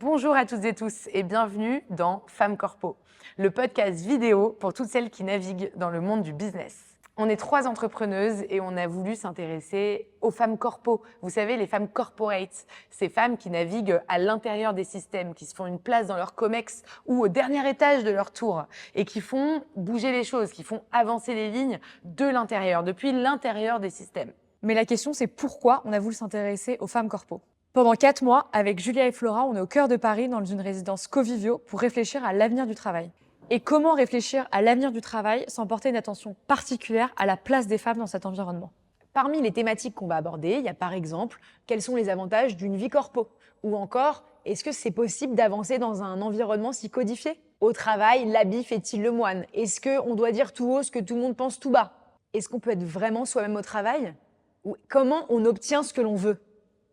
Bonjour à toutes et tous et bienvenue dans Femmes Corpo, le podcast vidéo pour toutes celles qui naviguent dans le monde du business. On est 3 entrepreneuses et on a voulu s'intéresser aux femmes corpo. Vous savez, les femmes corporate, ces femmes qui naviguent à l'intérieur des systèmes, qui se font une place dans leur comex ou au dernier étage de leur tour et qui font bouger les choses, qui font avancer les lignes de l'intérieur, depuis l'intérieur des systèmes. Mais la question, c'est pourquoi on a voulu s'intéresser aux femmes corpo. Pendant 4 mois, avec Julia et Flora, on est au cœur de Paris, dans une résidence Covivio, pour réfléchir à l'avenir du travail. Et comment réfléchir à l'avenir du travail sans porter une attention particulière à la place des femmes dans cet environnement? Parmi les thématiques qu'on va aborder, il y a par exemple, quels sont les avantages d'une vie corpo? Ou encore, est-ce que c'est possible d'avancer dans un environnement si codifié? Au travail, l'habit fait-il le moine? Est-ce qu'on doit dire tout haut ce que tout le monde pense tout bas? Est-ce qu'on peut être vraiment soi-même au travail? Ou comment on obtient ce que l'on veut?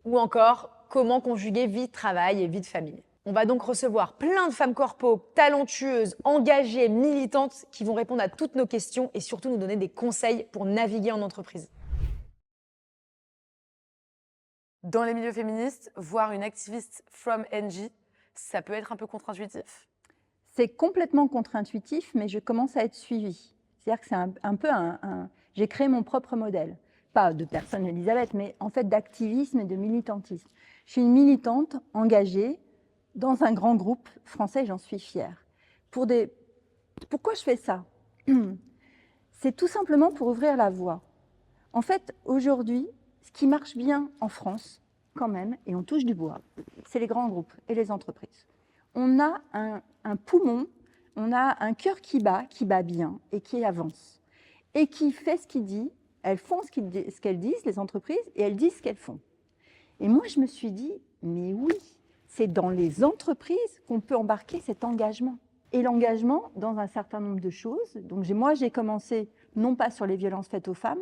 Ou encore, comment conjuguer vie de travail et vie de famille? On va donc recevoir plein de femmes corpo talentueuses, engagées, militantes qui vont répondre à toutes nos questions et surtout nous donner des conseils pour naviguer en entreprise. Dans les milieux féministes, voir une activiste from NJ, ça peut être un peu contre-intuitif. C'est complètement contre-intuitif, mais je commence à être suivie. C'est-à-dire que c'est un peu j'ai créé mon propre modèle. Pas de personne Elisabeth, mais en fait d'activisme et de militantisme. Je suis une militante engagée dans un grand groupe français, j'en suis fière. Pourquoi je fais ça? C'est tout simplement pour ouvrir la voie. En fait, aujourd'hui, ce qui marche bien en France, quand même, et on touche du bois, c'est les grands groupes et les entreprises. On a un poumon, on a un cœur qui bat bien et qui avance, et qui fait ce qu'il dit. Elles font ce qu'elles disent, les entreprises, et elles disent ce qu'elles font. Et moi, je me suis dit, mais oui, c'est dans les entreprises qu'on peut embarquer cet engagement. Et l'engagement dans un certain nombre de choses. Donc moi, j'ai commencé, non pas sur les violences faites aux femmes,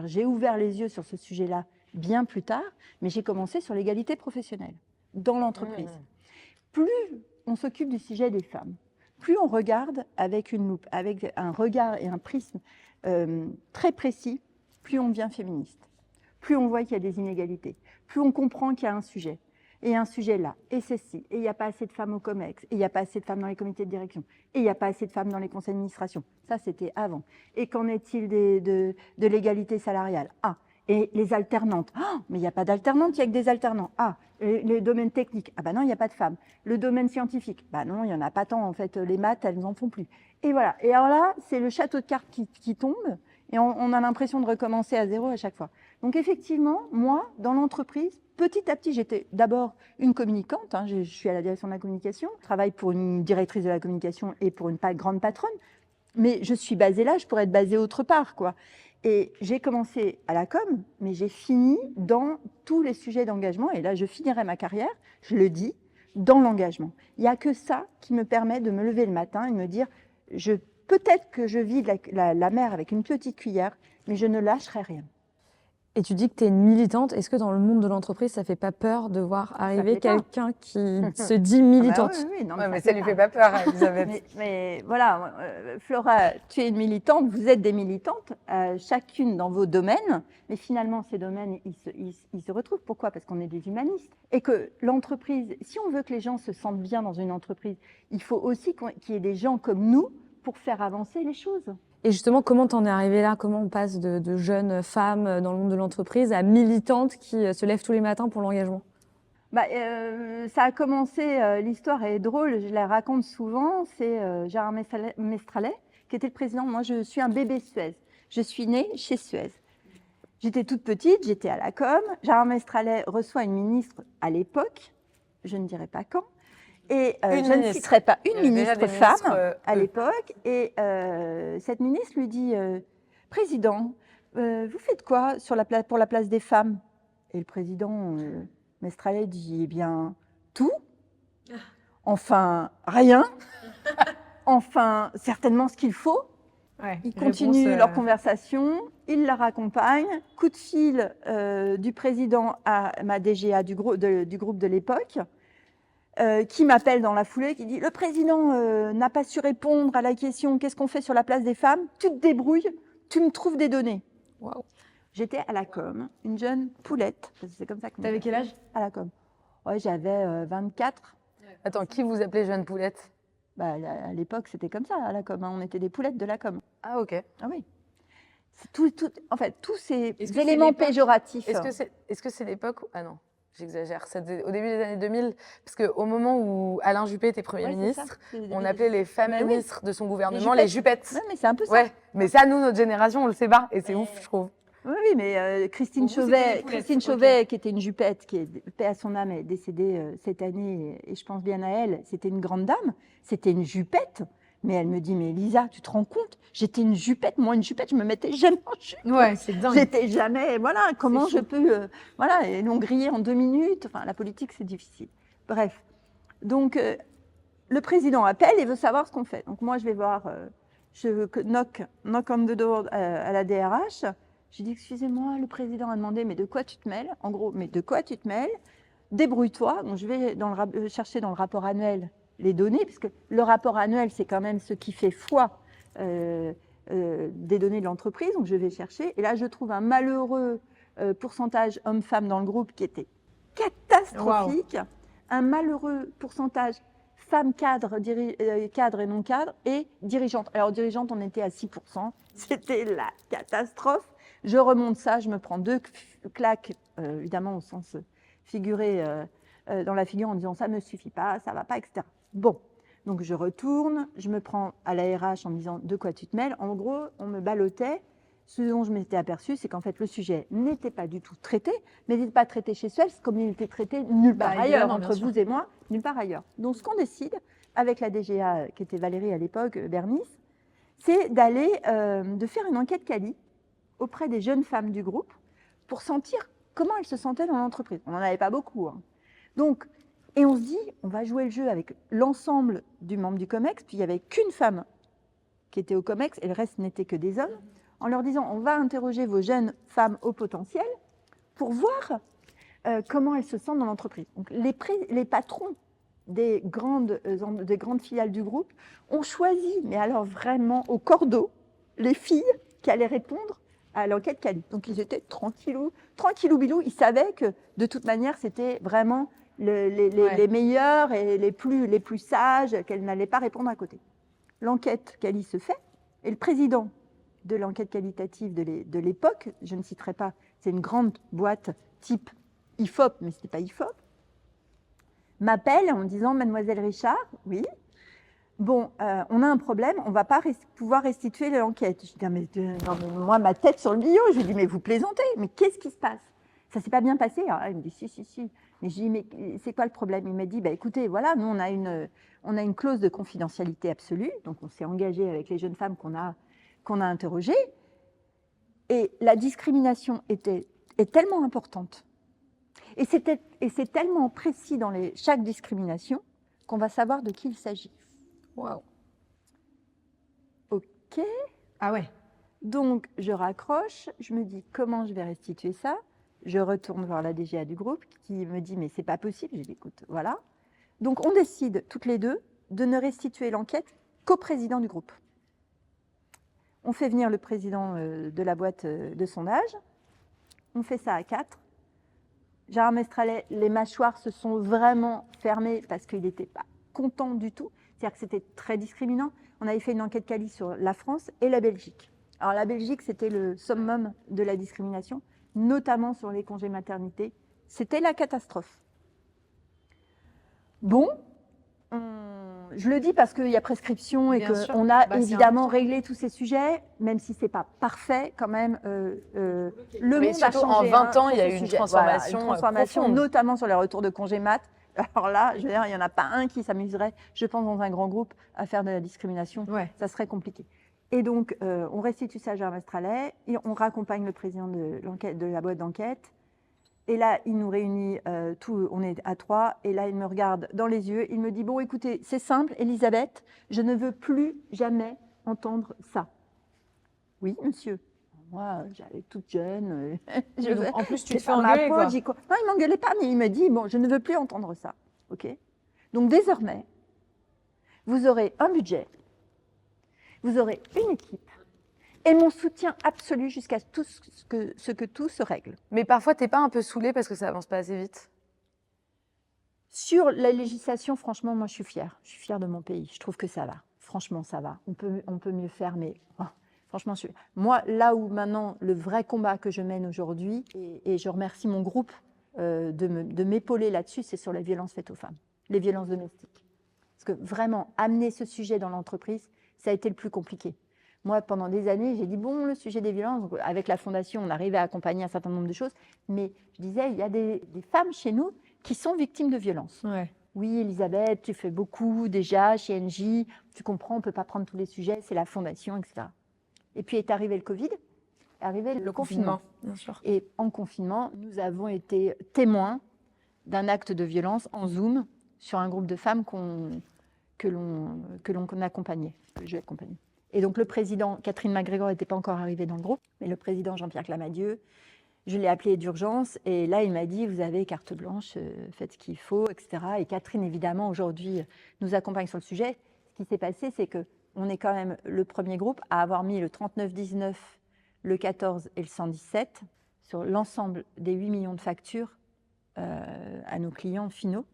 j'ai ouvert les yeux sur ce sujet-là bien plus tard, mais j'ai commencé sur l'égalité professionnelle dans l'entreprise. Plus on s'occupe du sujet des femmes, plus on regarde avec une loupe, avec un regard et un prisme très précis, plus on devient féministe, plus on voit qu'il y a des inégalités, plus on comprend qu'il y a un sujet, et un sujet là, et ceci, et il n'y a pas assez de femmes au COMEX, et il n'y a pas assez de femmes dans les comités de direction, et il n'y a pas assez de femmes dans les conseils d'administration. Ça, c'était avant. Et qu'en est-il de l'égalité salariale? Ah, et les alternantes. Oh, mais il n'y a pas d'alternantes, il n'y a que des alternants. Ah, le domaine technique. Ah bah non, il n'y a pas de femmes. Le domaine scientifique. Bah non, il n'y en a pas tant. En fait, les maths, elles n'en font plus. Et voilà. Et alors là, c'est le château de cartes qui tombe. Et on a l'impression de recommencer à zéro à chaque fois. Donc effectivement, moi, dans l'entreprise, petit à petit, j'étais d'abord une communicante. Je suis à la direction de la communication. Je travaille pour une directrice de la communication et pour une grande patronne. Mais je suis basée là, je pourrais être basée autre part, quoi. Et j'ai commencé à la com, mais j'ai fini dans tous les sujets d'engagement. Et là, je finirai ma carrière, je le dis, dans l'engagement. Il n'y a que ça qui me permet de me lever le matin et de me dire, peut-être que je vis la mer avec une petite cuillère, mais je ne lâcherai rien. Et tu dis que tu es une militante. Est-ce que dans le monde de l'entreprise, ça ne fait pas peur de voir arriver quelqu'un qui se dit militante? Ah bah oui, non, Mais ça ne lui fait pas peur, Elisabeth. mais voilà, Flora, tu es une militante, vous êtes des militantes, chacune dans vos domaines, mais finalement, ces domaines, ils se retrouvent. Pourquoi? Parce qu'on est des humanistes. Et que l'entreprise, si on veut que les gens se sentent bien dans une entreprise, il faut aussi qu'il y ait des gens comme nous pour faire avancer les choses. Et justement, comment t'en es arrivée là? Comment on passe de jeunes femmes dans le monde de l'entreprise à militantes qui se lèvent tous les matins pour l'engagement? Ça a commencé, l'histoire est drôle, je la raconte souvent, c'est Gérard Mestralet, qui était le président. Moi, je suis un bébé Suez. Je suis née chez Suez. J'étais toute petite, j'étais à la com. Gérard Mestralet reçoit une ministre à l'époque, je ne dirai pas quand, et je ne citerai pas une ministre femme à l'époque. Et cette ministre lui dit « Président, vous faites quoi pour la place des femmes ?» Et le président Mestralet dit « Eh bien, tout. Enfin, rien. Enfin, certainement ce qu'il faut. » Ouais, Ils continuent leur conversation, ils la raccompagnent. Coup de fil du président à ma DGA du groupe de l'époque, qui m'appelle dans la foulée, qui dit « Le président n'a pas su répondre à la question « Qu'est-ce qu'on fait sur la place des femmes ?» Tu te débrouilles, tu me trouves des données. Wow. J'étais à la com, une jeune poulette. C'est comme ça que T'avais quel âge? À la com. Ouais, j'avais 24. Attends, qui vous appelait jeune poulette? Bah, à l'époque, c'était comme ça, à la com. Hein. On était des poulettes de la com. Ah, ok. Ah oui. En fait, tous ces Est-ce que c'est éléments l'époque péjoratifs. Est-ce que c'est l'époque où... Ah non, j'exagère. C'était au début des années 2000, parce qu'au moment où Alain Juppé était Premier Ouais, c'est ministre, ça, c'est le on début appelait des- les femmes Mais oui. ministres de son gouvernement les jupettes. Ouais, mais c'est un peu ça. Ouais, mais ça, nous, notre génération, on le sait pas, et c'est Mais- ouf, je trouve. Oui, oui, mais Christine Pour vous, c'était Chauvet, les poulettes, Christine ok. Chauvet, qui était une jupette, qui est paix à son âme, est décédée cette année, et je pense bien à elle. C'était une grande dame, c'était une jupette. Mais elle me dit, mais Lisa, tu te rends compte? J'étais une jupette, moi une jupette, je me mettais jamais en jupe. Ouais, c'est dingue. J'étais jamais, voilà, comment je peux, voilà, et l'ont grillé en 2 minutes. Enfin, la politique, c'est difficile. Bref. Donc, le président appelle et veut savoir ce qu'on fait. Donc, moi, je vais voir, je knock on the door à la DRH. J'ai dit, excusez-moi, le président a demandé, mais de quoi tu te mêles? En gros, mais de quoi tu te mêles? Débrouille-toi. Donc, je vais chercher dans le rapport annuel les données, puisque le rapport annuel, c'est quand même ce qui fait foi des données de l'entreprise. Donc, je vais chercher. Et là, je trouve un malheureux pourcentage hommes-femmes dans le groupe qui était catastrophique. Un malheureux pourcentage femmes cadres, cadres et non cadres, et dirigeantes. Alors, dirigeantes, on était à 6%. C'était la catastrophe. Je remonte ça, je me prends 2 claques, évidemment au sens figuré, dans la figure en disant ça ne me suffit pas, ça ne va pas, etc. Bon, donc je retourne, je me prends à la RH en me disant de quoi tu te mêles. En gros, on me ballottait. Ce dont je m'étais aperçue, c'est qu'en fait, le sujet n'était pas du tout traité, mais n'était pas traité chez Suez comme il était traité nulle part ailleurs, évidemment, entre bien sûr. vous et moi, nulle part ailleurs. Donc, ce qu'on décide, avec la DGA, qui était Valérie à l'époque, Bernice, c'est d'aller, de faire une enquête quali auprès des jeunes femmes du groupe pour sentir comment elles se sentaient dans l'entreprise. On n'en avait pas beaucoup. Hein. Donc, et on se dit, on va jouer le jeu avec l'ensemble du membre du COMEX, puis il n'y avait qu'une femme qui était au COMEX et le reste n'était que des hommes, en leur disant, on va interroger vos jeunes femmes au potentiel pour voir comment elles se sentent dans l'entreprise. Donc, les patrons des grandes filiales du groupe ont choisi, mais alors vraiment au cordeau, les filles qui allaient répondre à l'enquête quali. Donc ils étaient tranquillou bilou, ils savaient que de toute manière c'était vraiment les meilleures et les plus sages, qu'elles n'allaient pas répondre à côté. L'enquête quali se fait et le président de l'enquête qualitative de l'époque, je ne citerai pas, c'est une grande boîte type IFOP, mais ce n'était pas IFOP, m'appelle en me disant « Mademoiselle Richard, oui, bon, on a un problème, on ne va pas pouvoir restituer l'enquête. » Je dis ah, mais, non, mais moi, ma tête sur le billot, je lui dis « Mais vous plaisantez, mais qu'est-ce qui se passe? Ça ne s'est pas bien passé ?» Alors, il me dit « Si. » Mais je dis « Mais c'est quoi le problème ?» Il m'a dit bah, « Écoutez, voilà, nous, on a une clause de confidentialité absolue, donc on s'est engagé avec les jeunes femmes qu'on a interrogées, et la discrimination est tellement importante, et c'est tellement précis dans chaque discrimination qu'on va savoir de qui il s'agit. » Waouh. Ok. Ah ouais. Donc, je raccroche, je me dis comment je vais restituer ça. Je retourne voir la DGA du groupe qui me dit mais c'est pas possible. Je dis écoute, voilà. Donc, on décide toutes les deux de ne restituer l'enquête qu'au président du groupe. On fait venir le président de la boîte de sondage. On fait ça à 4. Gérard Mestralet, les mâchoires se sont vraiment fermées parce qu'il n'était pas content du tout. C'est-à-dire que c'était très discriminant. On avait fait une enquête quali sur la France et la Belgique. Alors la Belgique, c'était le summum de la discrimination, notamment sur les congés maternité. C'était la catastrophe. Bon, je le dis parce qu'il y a prescription et qu'on a évidemment réglé tous ces sujets, même si ce n'est pas parfait, quand même, le monde a changé. En 20 ans, il y a sur eu ce une sujet. transformation, Voilà, une transformation profonde. notamment sur les retours de congés mat. Alors là, je veux dire, il n'y en a pas un qui s'amuserait, je pense, dans un grand groupe, à faire de la discrimination. Ouais. Ça serait compliqué. Et donc, on restitue ça à Gérard Mestralet, et on raccompagne le président de la boîte d'enquête. Et là, il nous réunit, on est à 3, et là, il me regarde dans les yeux, il me dit, bon, écoutez, c'est simple, Elisabeth, je ne veux plus jamais entendre ça. Oui, monsieur. Moi, j'avais toute jeune. En plus, tu te fais pas ma engueuler, quoi. faute, non, il ne m'engueulait pas, mais il me dit, bon, je ne veux plus entendre ça. OK ? Donc, désormais, vous aurez un budget, vous aurez une équipe, et mon soutien absolu jusqu'à ce que tout se règle. Mais parfois, t'es pas un peu saoulée parce que ça avance pas assez vite? Sur la législation, franchement, moi, je suis fière. Je suis fière de mon pays. Je trouve que ça va. Franchement, ça va. On peut mieux faire, mais franchement, moi, là où maintenant, le vrai combat que je mène aujourd'hui, et je remercie mon groupe de m'épauler là-dessus, c'est sur la violence faite aux femmes, les violences domestiques. Parce que vraiment, amener ce sujet dans l'entreprise, ça a été le plus compliqué. Moi, pendant des années, j'ai dit, bon, le sujet des violences, donc, avec la fondation, on arrivait à accompagner un certain nombre de choses, mais je disais, il y a des femmes chez nous qui sont victimes de violences. Ouais. Oui, Elisabeth, tu fais beaucoup déjà chez NJ, tu comprends, on ne peut pas prendre tous les sujets, c'est la fondation, etc. Et puis est arrivé le Covid, est arrivé le confinement. Bien sûr. Et en confinement, nous avons été témoins d'un acte de violence en Zoom sur un groupe de femmes que l'on accompagnait, que je accompagnais. Et donc le président, Catherine McGregor n'était pas encore arrivée dans le groupe, mais le président Jean-Pierre Clamadieu, je l'ai appelé d'urgence et là il m'a dit vous avez carte blanche, faites ce qu'il faut, etc. Et Catherine évidemment aujourd'hui nous accompagne sur le sujet. Ce qui s'est passé c'est qu'on est quand même le premier groupe à avoir mis le 3919, le 14 et le 117 sur l'ensemble des 8 millions de factures à nos clients finaux.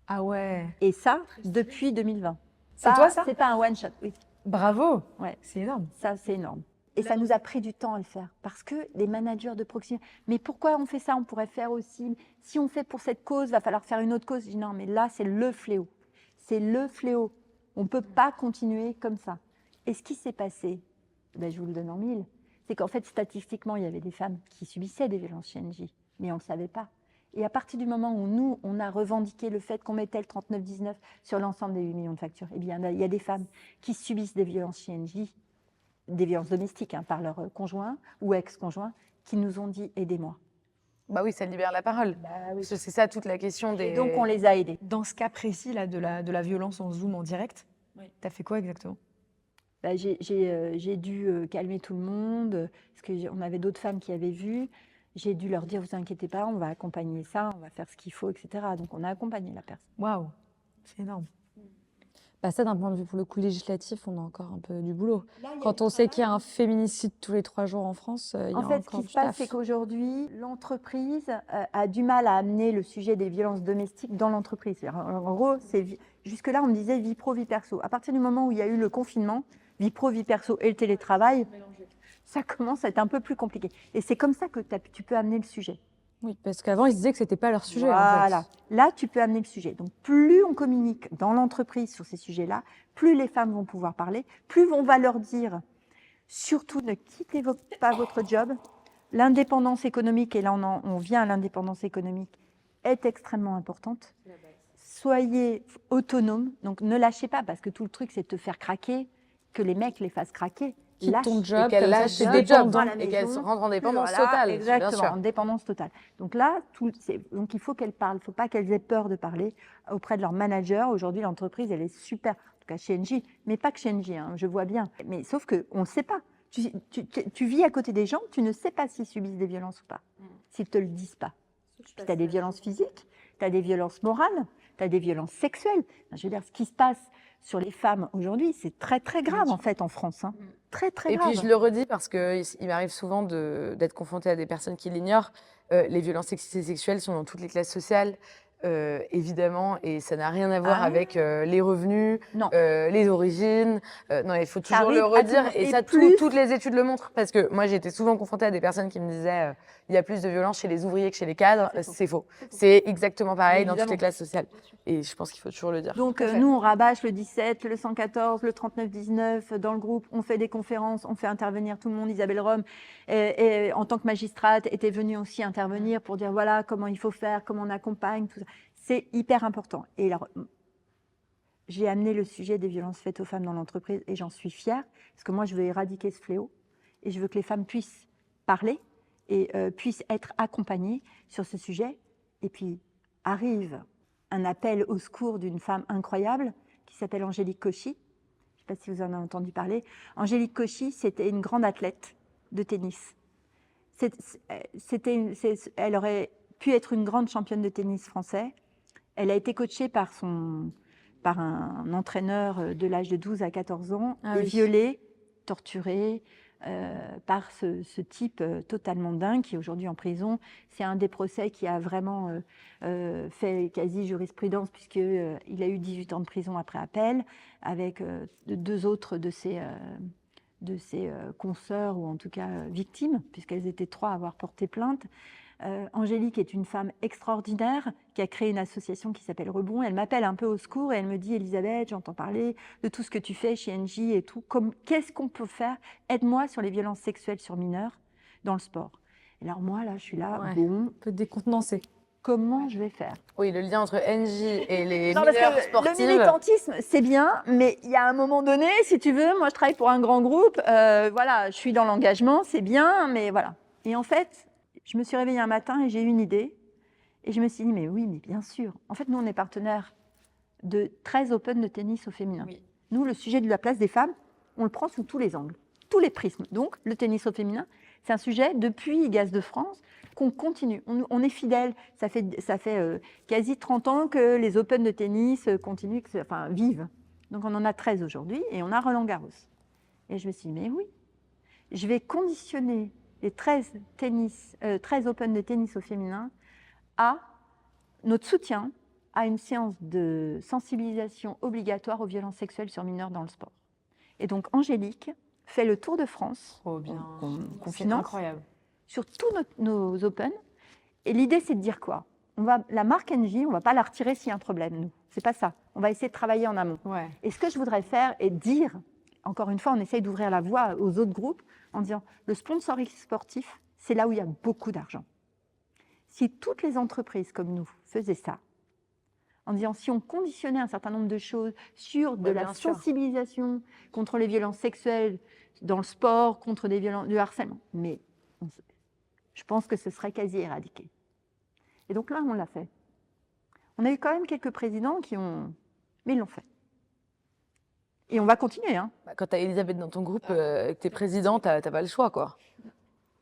Ah ouais. Et ça depuis 2020. C'est toi ça? C'est pas un one shot, oui. Bravo. Ouais. C'est énorme. Ça, c'est énorme. Et ça nous a pris du temps à le faire. Parce que les managers de proximité, mais pourquoi on fait ça? On pourrait faire aussi, si on fait pour cette cause, il va falloir faire une autre cause. Je dis non, mais là, c'est le fléau. C'est le fléau. On ne peut pas continuer comme ça. Et ce qui s'est passé, ben, je vous le donne en mille, c'est qu'en fait, statistiquement, il y avait des femmes qui subissaient des violences chez NJ, mais on ne le savait pas. Et à partir du moment où nous, on a revendiqué le fait qu'on mettait le 3919 sur l'ensemble des 8 millions de factures, eh bien, il y a des femmes qui subissent des violences chez NJ, des violences domestiques par leur conjoint ou ex-conjoint, qui nous ont dit « aidez-moi ». Bah oui, ça libère la parole. Oui. C'est ça toute la question des... Et donc, on les a aidés. Dans ce cas précis là, de la violence en Zoom en direct, tu as fait quoi exactement? Bah, j'ai dû calmer tout le monde, parce qu'on avait d'autres femmes qui avaient vu. J'ai dû leur dire, vous inquiétez pas, on va accompagner ça, on va faire ce qu'il faut, etc. Donc, on a accompagné la personne. Waouh, c'est énorme. Bah ça, d'un point de vue pour le coup législatif, on a encore un peu du boulot. Quand on sait qu'il y a un féminicide tous les 3 jours en France, il y a En fait, ce encore qui du se passe, taf. c'est qu'aujourd'hui, l'entreprise a du mal à amener le sujet des violences domestiques dans l'entreprise. En gros, jusque-là, on me disait vie pro, vie perso. À partir du moment où il y a eu le confinement, vie pro, vie perso et le télétravail, ça commence à être un peu plus compliqué. Et c'est comme ça que tu peux amener le sujet. Oui, parce qu'avant, ils se disaient que c'était pas leur sujet. Voilà. En fait. Là, tu peux amener le sujet. Donc, plus on communique dans l'entreprise sur ces sujets-là, plus les femmes vont pouvoir parler, plus on va leur dire, surtout ne quittez pas votre job. L'indépendance économique, et là on vient à l'indépendance économique, est extrêmement importante. Soyez autonomes, donc ne lâchez pas, parce que tout le truc, c'est de te faire craquer, que les mecs les fassent craquer. Quitte Lâche. ton Et job, qu'elle comme ça, lâche t'es le dépendant. job à la et qu'elle maison. rentre en dépendance Voilà, totale. Exactement, bien sûr. en dépendance totale. Donc là, donc il faut qu'elles parlent. Il ne faut pas qu'elles aient peur de parler auprès de leur manager. Aujourd'hui, l'entreprise, elle est super, en tout cas chez NJ, mais pas que chez NJ, hein, je vois bien. Mais sauf qu'on ne sait pas. Tu vis à côté des gens, tu ne sais pas s'ils subissent des violences ou pas, s'ils ne te le disent pas. Puis tu as des violences physiques, tu as des violences morales, tu as des violences sexuelles. Je veux dire, ce qui se passe sur les femmes aujourd'hui, c'est très, très grave en fait en France. Hein. Très, très Et grave. puis je le redis parce qu'il m'arrive souvent d'être confrontée à des personnes qui l'ignorent. Les violences sexistes et sexuelles sont dans toutes les classes sociales, évidemment, et ça n'a rien à voir avec les revenus, Non. les origines. Non, il faut toujours arrive le à redire. tout- Et et ça, plus- toutes les études le montrent. Parce que moi, j'ai été souvent confrontée à des personnes qui me disaient il y a plus de violences chez les ouvriers que chez les cadres. C'est faux. C'est exactement pareil dans toutes les classes sociales. Et je pense qu'il faut toujours le dire. Donc nous, on rabâche le 17, le 114, le 3919 dans le groupe. On fait des conférences, on fait intervenir tout le monde. Isabelle Rome, et en tant que magistrate, était venue aussi intervenir pour dire voilà comment il faut faire, comment on accompagne, tout ça. C'est hyper important. Et alors, j'ai amené le sujet des violences faites aux femmes dans l'entreprise et j'en suis fière parce que moi, je veux éradiquer ce fléau et je veux que les femmes puissent parler et puissent être accompagnées sur ce sujet. Et puis, arrive un appel au secours d'une femme incroyable qui s'appelle Angélique Cauchy. Je ne sais pas si vous en avez entendu parler. Angélique Cauchy, c'était une grande athlète de tennis. Elle aurait pu être une grande championne de tennis français. Elle a été coachée par un entraîneur de l'âge de 12 à 14 ans, et violée, torturée, par ce type totalement dingue qui est aujourd'hui en prison. C'est un des procès qui a vraiment fait quasi jurisprudence puisqu'il a eu 18 ans de prison après appel avec 2 autres de ses consoeurs ou en tout cas victimes puisqu'elles étaient 3 à avoir porté plainte. Angélique est une femme extraordinaire qui a créé une association qui s'appelle Rebond. Elle m'appelle un peu au secours et elle me dit « Elisabeth, j'entends parler de tout ce que tu fais chez NJ et tout. Qu'est-ce qu'on peut faire? Aide-moi sur les violences sexuelles sur mineurs dans le sport. » Et alors moi, là, je suis là, Ouais. bon, Un peu décontenancé. comment je vais faire? Oui, le lien entre NJ et les Non, parce mineurs que sportifs. le militantisme, c'est bien, mais il y a un moment donné, si tu veux, moi je travaille pour un grand groupe, voilà, je suis dans l'engagement, c'est bien, mais voilà. Et en fait, je me suis réveillée un matin et j'ai eu une idée. Et je me suis dit, mais oui, mais bien sûr. En fait, nous, on est partenaire de 13 Open de tennis au féminin. Oui. Nous, le sujet de la place des femmes, on le prend sous tous les angles, tous les prismes. Donc, le tennis au féminin, c'est un sujet, depuis Gaz de France, qu'on continue. On est fidèles. Ça fait quasi 30 ans que les Open de tennis continuent, vivent. Donc, on en a 13 aujourd'hui et on a Roland-Garros. Et je me suis dit, mais oui, je vais conditionner les 13 Open de tennis au féminin à notre soutien à une séance de sensibilisation obligatoire aux violences sexuelles sur mineurs dans le sport. Et donc Angélique fait le tour de France, Trop bien. qu'on C'est finance, incroyable. sur tous nos Open. Et l'idée, c'est de dire quoi? La marque NJ, on ne va pas la retirer s'il y a un problème, nous. C'est pas ça. On va essayer de travailler en amont. Ouais. Et ce que je voudrais faire est dire, encore une fois, on essaye d'ouvrir la voie aux autres groupes en disant le sponsoring sportif, c'est là où il y a beaucoup d'argent. Si toutes les entreprises comme nous faisaient ça, en disant si on conditionnait un certain nombre de choses sur de la bien sûr. sensibilisation contre les violences sexuelles dans le sport, contre du harcèlement, mais je pense que ce serait quasi éradiqué. Et donc là, on l'a fait. On a eu quand même quelques présidents mais ils l'ont fait. Et on va continuer. Hein. Bah, quand tu as Elisabeth dans ton groupe, que tu es président, tu n'as pas le choix, quoi.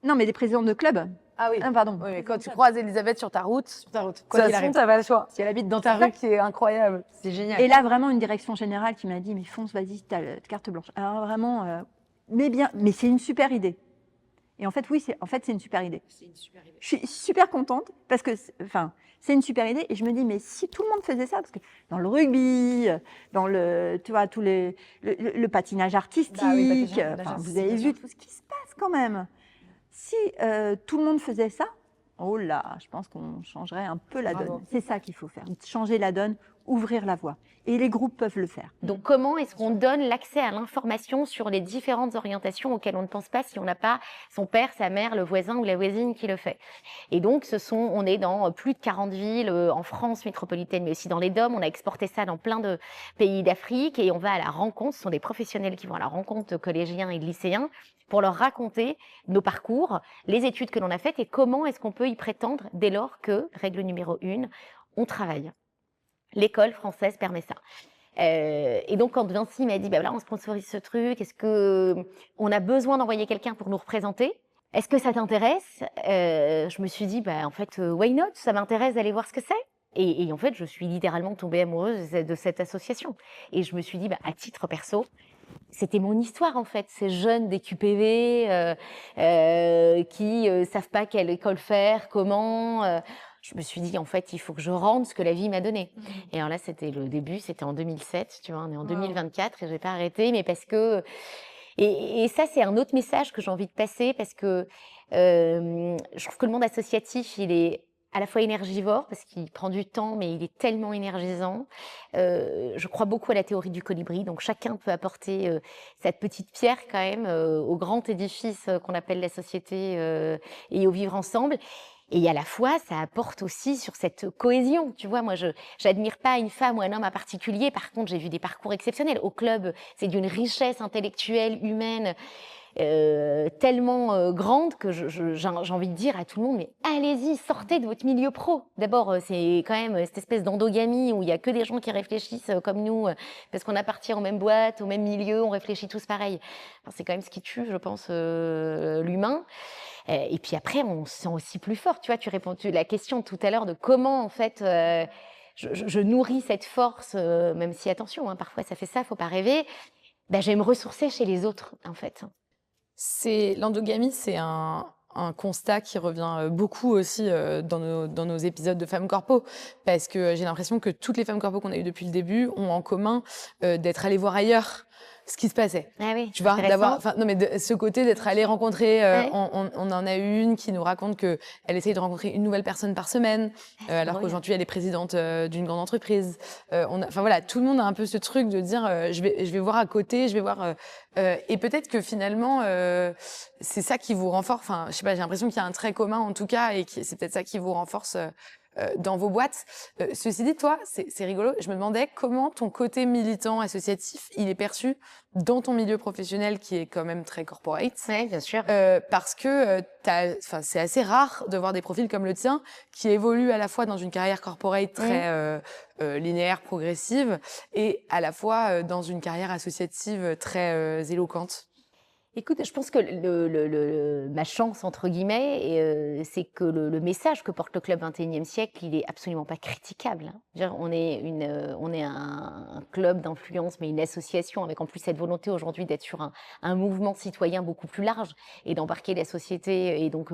Non, mais des présidents de club. Ah oui. Ah, pardon. Oui, mais quand tu croises Elisabeth sur ta route, Sur ta route, de quoi toute qu'il façon, arrive. tu n'as pas le choix. Si elle habite dans ta C'est ça rue, qui est incroyable. c'est génial. Et là, vraiment, une direction générale qui m'a dit, mais fonce, vas-y, tu as la carte blanche. Alors vraiment, mais c'est une super idée. Et en fait, oui, c'est une super idée. C'est une super idée. Je suis super contente parce que, c'est une super idée. Et je me dis, mais si tout le monde faisait ça, parce que dans le rugby, dans le patinage artistique, Bah oui, patinage vous artistique, avez bien vu tout ce qui se passe quand même. Si tout le monde faisait ça, oh là, je pense qu'on changerait un peu la Bravo. donne. C'est ça qu'il faut faire, changer la donne, ouvrir la voie. Et les groupes peuvent le faire. Donc, comment est-ce qu'on donne l'accès à l'information sur les différentes orientations auxquelles on ne pense pas si on n'a pas son père, sa mère, le voisin ou la voisine qui le fait? Et donc, on est dans plus de 40 villes en France métropolitaine, mais aussi dans les DOM. On a exporté ça dans plein de pays d'Afrique et on va à la rencontre. Ce sont des professionnels qui vont à la rencontre de collégiens et de lycéens pour leur raconter nos parcours, les études que l'on a faites et comment est-ce qu'on peut y prétendre dès lors que, règle numéro 1, on travaille. L'école française permet ça. Et donc, quand Vinci m'a dit, bah là, on sponsorise ce truc, est-ce qu'on a besoin d'envoyer quelqu'un pour nous représenter? Est-ce que ça t'intéresse? Je me suis dit, bah, en fait, why not? Ça m'intéresse d'aller voir ce que c'est. Et en fait, je suis littéralement tombée amoureuse de cette association. Et je me suis dit, bah, à titre perso, c'était mon histoire en fait, ces jeunes des QPV qui savent pas quelle école faire, comment. Je me suis dit en fait, il faut que je rende ce que la vie m'a donné. Et alors là, c'était le début, c'était en 2007, tu vois, on est en 2024 et j'ai pas arrêté, mais parce que et ça c'est un autre message que j'ai envie de passer parce que je trouve que le monde associatif, il est à la fois énergivore parce qu'il prend du temps, mais il est tellement énergisant. Je crois beaucoup à la théorie du colibri, donc chacun peut apporter cette petite pierre quand même au grand édifice qu'on appelle la société et au vivre ensemble. Et à la fois, ça apporte aussi sur cette cohésion. Tu vois, moi, j'admire pas une femme ou un homme en particulier. Par contre, j'ai vu des parcours exceptionnels. Au club, c'est d'une richesse intellectuelle, humaine, tellement grande que j'ai envie de dire à tout le monde, mais allez-y, sortez de votre milieu pro. D'abord, c'est quand même cette espèce d'endogamie où il y a que des gens qui réfléchissent comme nous, parce qu'on appartient aux mêmes boîtes, au même milieu, on réfléchit tous pareil. Enfin, c'est quand même ce qui tue, je pense, l'humain. Et puis après, on se sent aussi plus fort. Tu vois, tu réponds à la question tout à l'heure de comment, en fait, je nourris cette force, même si, attention, hein, parfois ça fait ça, faut pas rêver. Ben, je vais me ressourcer chez les autres, en fait. L'endogamie, c'est un constat qui revient beaucoup aussi dans nos épisodes de Femmes Corpo, parce que j'ai l'impression que toutes les femmes corpo qu'on a eues depuis le début ont en commun d'être allées voir ailleurs ce qui se passait. Ah oui, Tu vois, intéressant. non mais ce côté d'être allé rencontrer, Ouais. on en a eu une qui nous raconte que elle essaye de rencontrer une nouvelle personne par semaine, alors drôle. qu'aujourd'hui elle est présidente d'une grande entreprise. Enfin voilà, tout le monde a un peu ce truc de dire je vais voir à côté, je vais voir et peut-être que finalement c'est ça qui vous renforce. Enfin, je sais pas, j'ai l'impression qu'il y a un trait commun en tout cas et c'est peut-être ça qui vous renforce. Dans vos boîtes. Ceci dit, toi, c'est rigolo. Je me demandais comment ton côté militant associatif, il est perçu dans ton milieu professionnel qui est quand même très corporate. Oui, bien sûr. Parce que c'est assez rare de voir des profils comme le tien qui évoluent à la fois dans une carrière corporate très linéaire, progressive, et à la fois dans une carrière associative très éloquente. Écoute, je pense que ma chance, entre guillemets, c'est que le message que porte le Club 21e siècle, il est absolument pas critiquable. Hein. Je veux dire, on est un club d'influence, mais une association avec en plus cette volonté aujourd'hui d'être sur un mouvement citoyen beaucoup plus large et d'embarquer la société et donc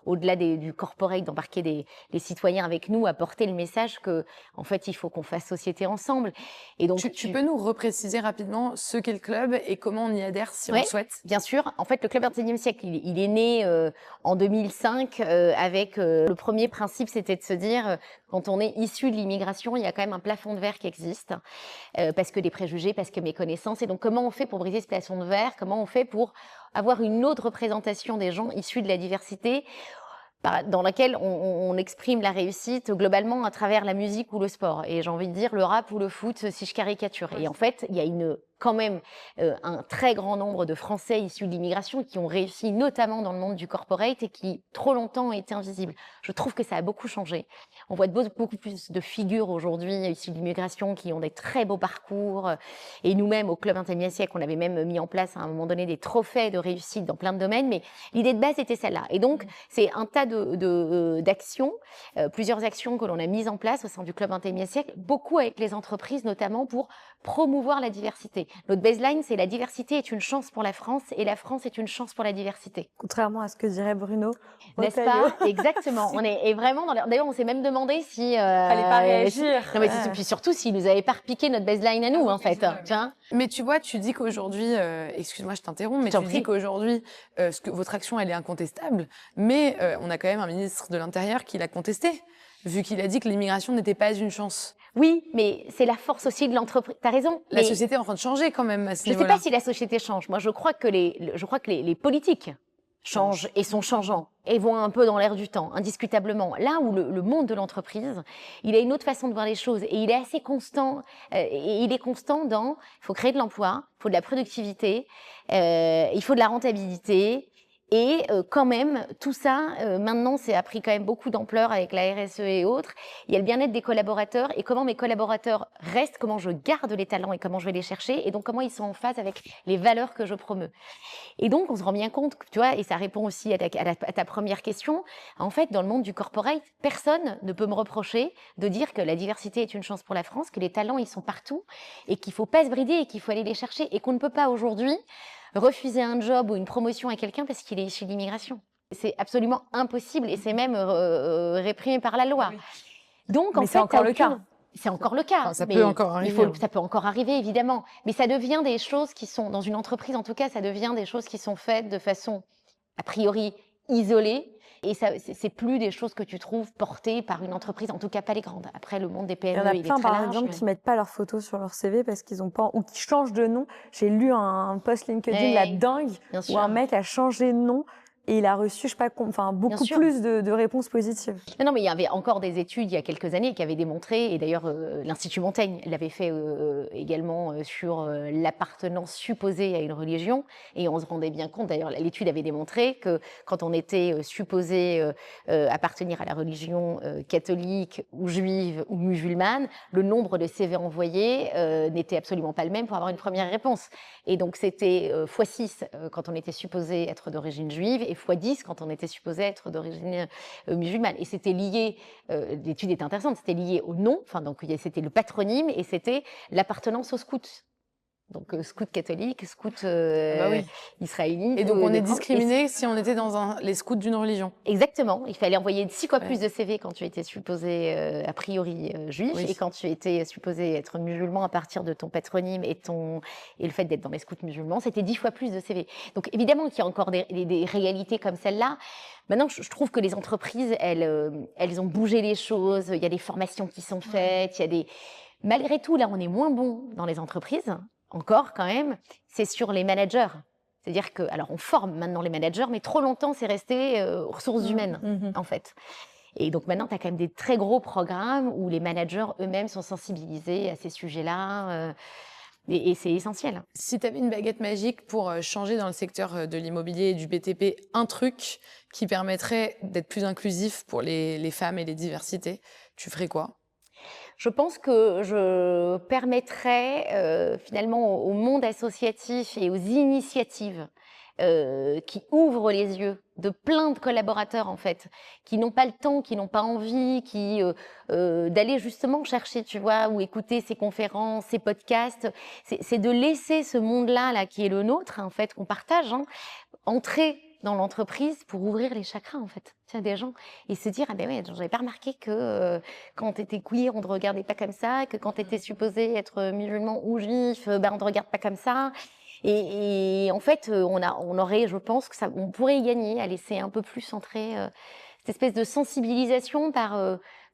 au-delà du corporate, d'embarquer les citoyens avec nous, à porter le message que en fait il faut qu'on fasse société ensemble. Et donc Tu peux nous repréciser rapidement ce qu'est le club et comment on y adhère si on le souhaite? Bien sûr. En fait, le Club 21e siècle, il est né en 2005 avec le premier principe, c'était de se dire, quand on est issu de l'immigration, il y a quand même un plafond de verre qui existe, parce que des préjugés, parce que méconnaissances. Et donc, comment on fait pour briser ce plafond de verre? Comment on fait pour avoir une autre représentation des gens issus de la diversité dans laquelle on exprime la réussite globalement à travers la musique ou le sport. Et j'ai envie de dire le rap ou le foot, si je caricature. Et en fait, il y a quand même un très grand nombre de Français issus de l'immigration qui ont réussi, notamment dans le monde du corporate, et qui trop longtemps ont été invisibles. Je trouve que ça a beaucoup changé. On voit beaucoup plus de figures aujourd'hui issues de l'immigration qui ont des très beaux parcours. Et nous-mêmes, au Club 21e siècle, on avait même mis en place à un moment donné des trophées de réussite dans plein de domaines. Mais l'idée de base était celle-là. Et donc, c'est un tas d'actions, plusieurs actions que l'on a mises en place au sein du Club 21e siècle, beaucoup avec les entreprises, notamment pour promouvoir la diversité. Notre baseline, c'est la diversité est une chance pour la France et la France est une chance pour la diversité. Contrairement à ce que dirait Bruno. N'est-ce pas? Exactement. On est vraiment dans d'ailleurs, on s'est même demandé si Fallait pas réagir. Non, mais puis surtout s'ils nous avaient pas repiqué notre baseline à nous, en fait. Tiens. Mais tu vois, tu dis qu'aujourd'hui, excuse-moi, je t'interromps, mais Je t'en tu prie. dis qu'aujourd'hui, votre action, elle est incontestable, mais on a quand même un ministre de l'Intérieur qui l'a contesté, vu qu'il a dit que l'immigration n'était pas une chance. Oui, mais c'est la force aussi de l'entreprise. T'as raison. La mais société est en train de changer quand même à ce je ne sais niveau-là. pas si la société change. Moi, je crois que les politiques changent et sont changeants et vont un peu dans l'air du temps, indiscutablement. Là où le monde de l'entreprise, il a une autre façon de voir les choses et il est assez constant. Et il est constant dans, il faut créer de l'emploi, il faut de la productivité, il faut de la rentabilité. Et quand même, tout ça, maintenant, c'est a pris quand même beaucoup d'ampleur avec la RSE et autres. Il y a le bien-être des collaborateurs et comment mes collaborateurs restent, comment je garde les talents et comment je vais les chercher, et donc comment ils sont en phase avec les valeurs que je promeus. Et donc, on se rend bien compte, tu vois, et ça répond aussi à ta première question. En fait, dans le monde du corporate, personne ne peut me reprocher de dire que la diversité est une chance pour la France, que les talents, ils sont partout, et qu'il faut pas se brider et qu'il faut aller les chercher, et qu'on ne peut pas aujourd'hui refuser un job ou une promotion à quelqu'un parce qu'il est issu de l'immigration. C'est absolument impossible et c'est même réprimé par la loi. Donc, en Mais fait, c'est encore le cas. C'est encore le cas. Enfin, ça mais peut encore arriver. ça peut encore arriver, évidemment. Mais ça devient des choses qui sont, dans une entreprise en tout cas, ça devient des choses qui sont faites de façon, a priori, isolée. Et ça, c'est plus des choses que tu trouves portées par une entreprise, en tout cas pas les grandes. Après, le monde des Il PME, y en a il est plein, très par large. exemple, mais- qui mettent pas leurs photos sur leur CV parce qu'ils ont pas, ou qui changent de nom. J'ai lu un post LinkedIn, Ouais, la dingue, bien où sûr. un mec a changé de nom et il a reçu, je sais pas, beaucoup sûr. plus de réponses positives. Non, mais il y avait encore des études il y a quelques années qui avaient démontré, et d'ailleurs l'Institut Montaigne l'avait fait également sur l'appartenance supposée à une religion, et on se rendait bien compte, d'ailleurs l'étude avait démontré que quand on était supposé appartenir à la religion catholique ou juive ou musulmane, le nombre de CV envoyés n'était absolument pas le même pour avoir une première réponse. Et donc c'était x6 quand on était supposé être d'origine juive, et x10 quand on était supposé être d'origine musulmane. Et c'était lié, l'étude est intéressante, c'était lié au nom, enfin donc c'était le patronyme et c'était l'appartenance aux scouts. Donc scout catholique, scout bah oui. israélite. Et donc, on est de- discriminé si on était dans les scouts d'une religion. Exactement. Il fallait envoyer 6 fois Ouais. plus de CV quand tu étais supposé, a priori, juif, Oui. et quand tu étais supposé être musulman à partir de ton patronyme et le fait d'être dans les scouts musulmans, c'était 10 fois plus de CV. Donc évidemment qu'il y a encore des réalités comme celle-là. Maintenant, je trouve que les entreprises, elles ont bougé les choses. Il y a des formations qui sont faites. Il y a des... Malgré tout, là, on est moins bon dans les entreprises, encore quand même. C'est sur les managers. C'est-à-dire que, alors on forme maintenant les managers, mais trop longtemps c'est resté aux ressources humaines, en fait. Et donc maintenant, tu as quand même des très gros programmes où les managers eux-mêmes sont sensibilisés à ces sujets-là, et c'est essentiel. Si tu avais une baguette magique pour changer dans le secteur de l'immobilier et du BTP, un truc qui permettrait d'être plus inclusif pour les femmes et les diversités, tu ferais quoi? Je pense que je permettrais finalement au monde associatif et aux initiatives qui ouvrent les yeux de plein de collaborateurs en fait, qui n'ont pas le temps, qui n'ont pas envie, d'aller justement chercher, tu vois, ou écouter ces conférences, ces podcasts. C'est de laisser ce monde-là qui est le nôtre en fait, qu'on partage, hein, entrer dans l'entreprise pour ouvrir les chakras en fait, tiens, des gens, et se dire ah ben ouais, j'avais pas remarqué que quand t'étais queer on te regardait pas comme ça, que quand t'étais supposé être musulman ou juif, on te regarde pas comme ça. Et en fait, on aurait, je pense que on pourrait y gagner à laisser un peu plus entrer cette espèce de sensibilisation par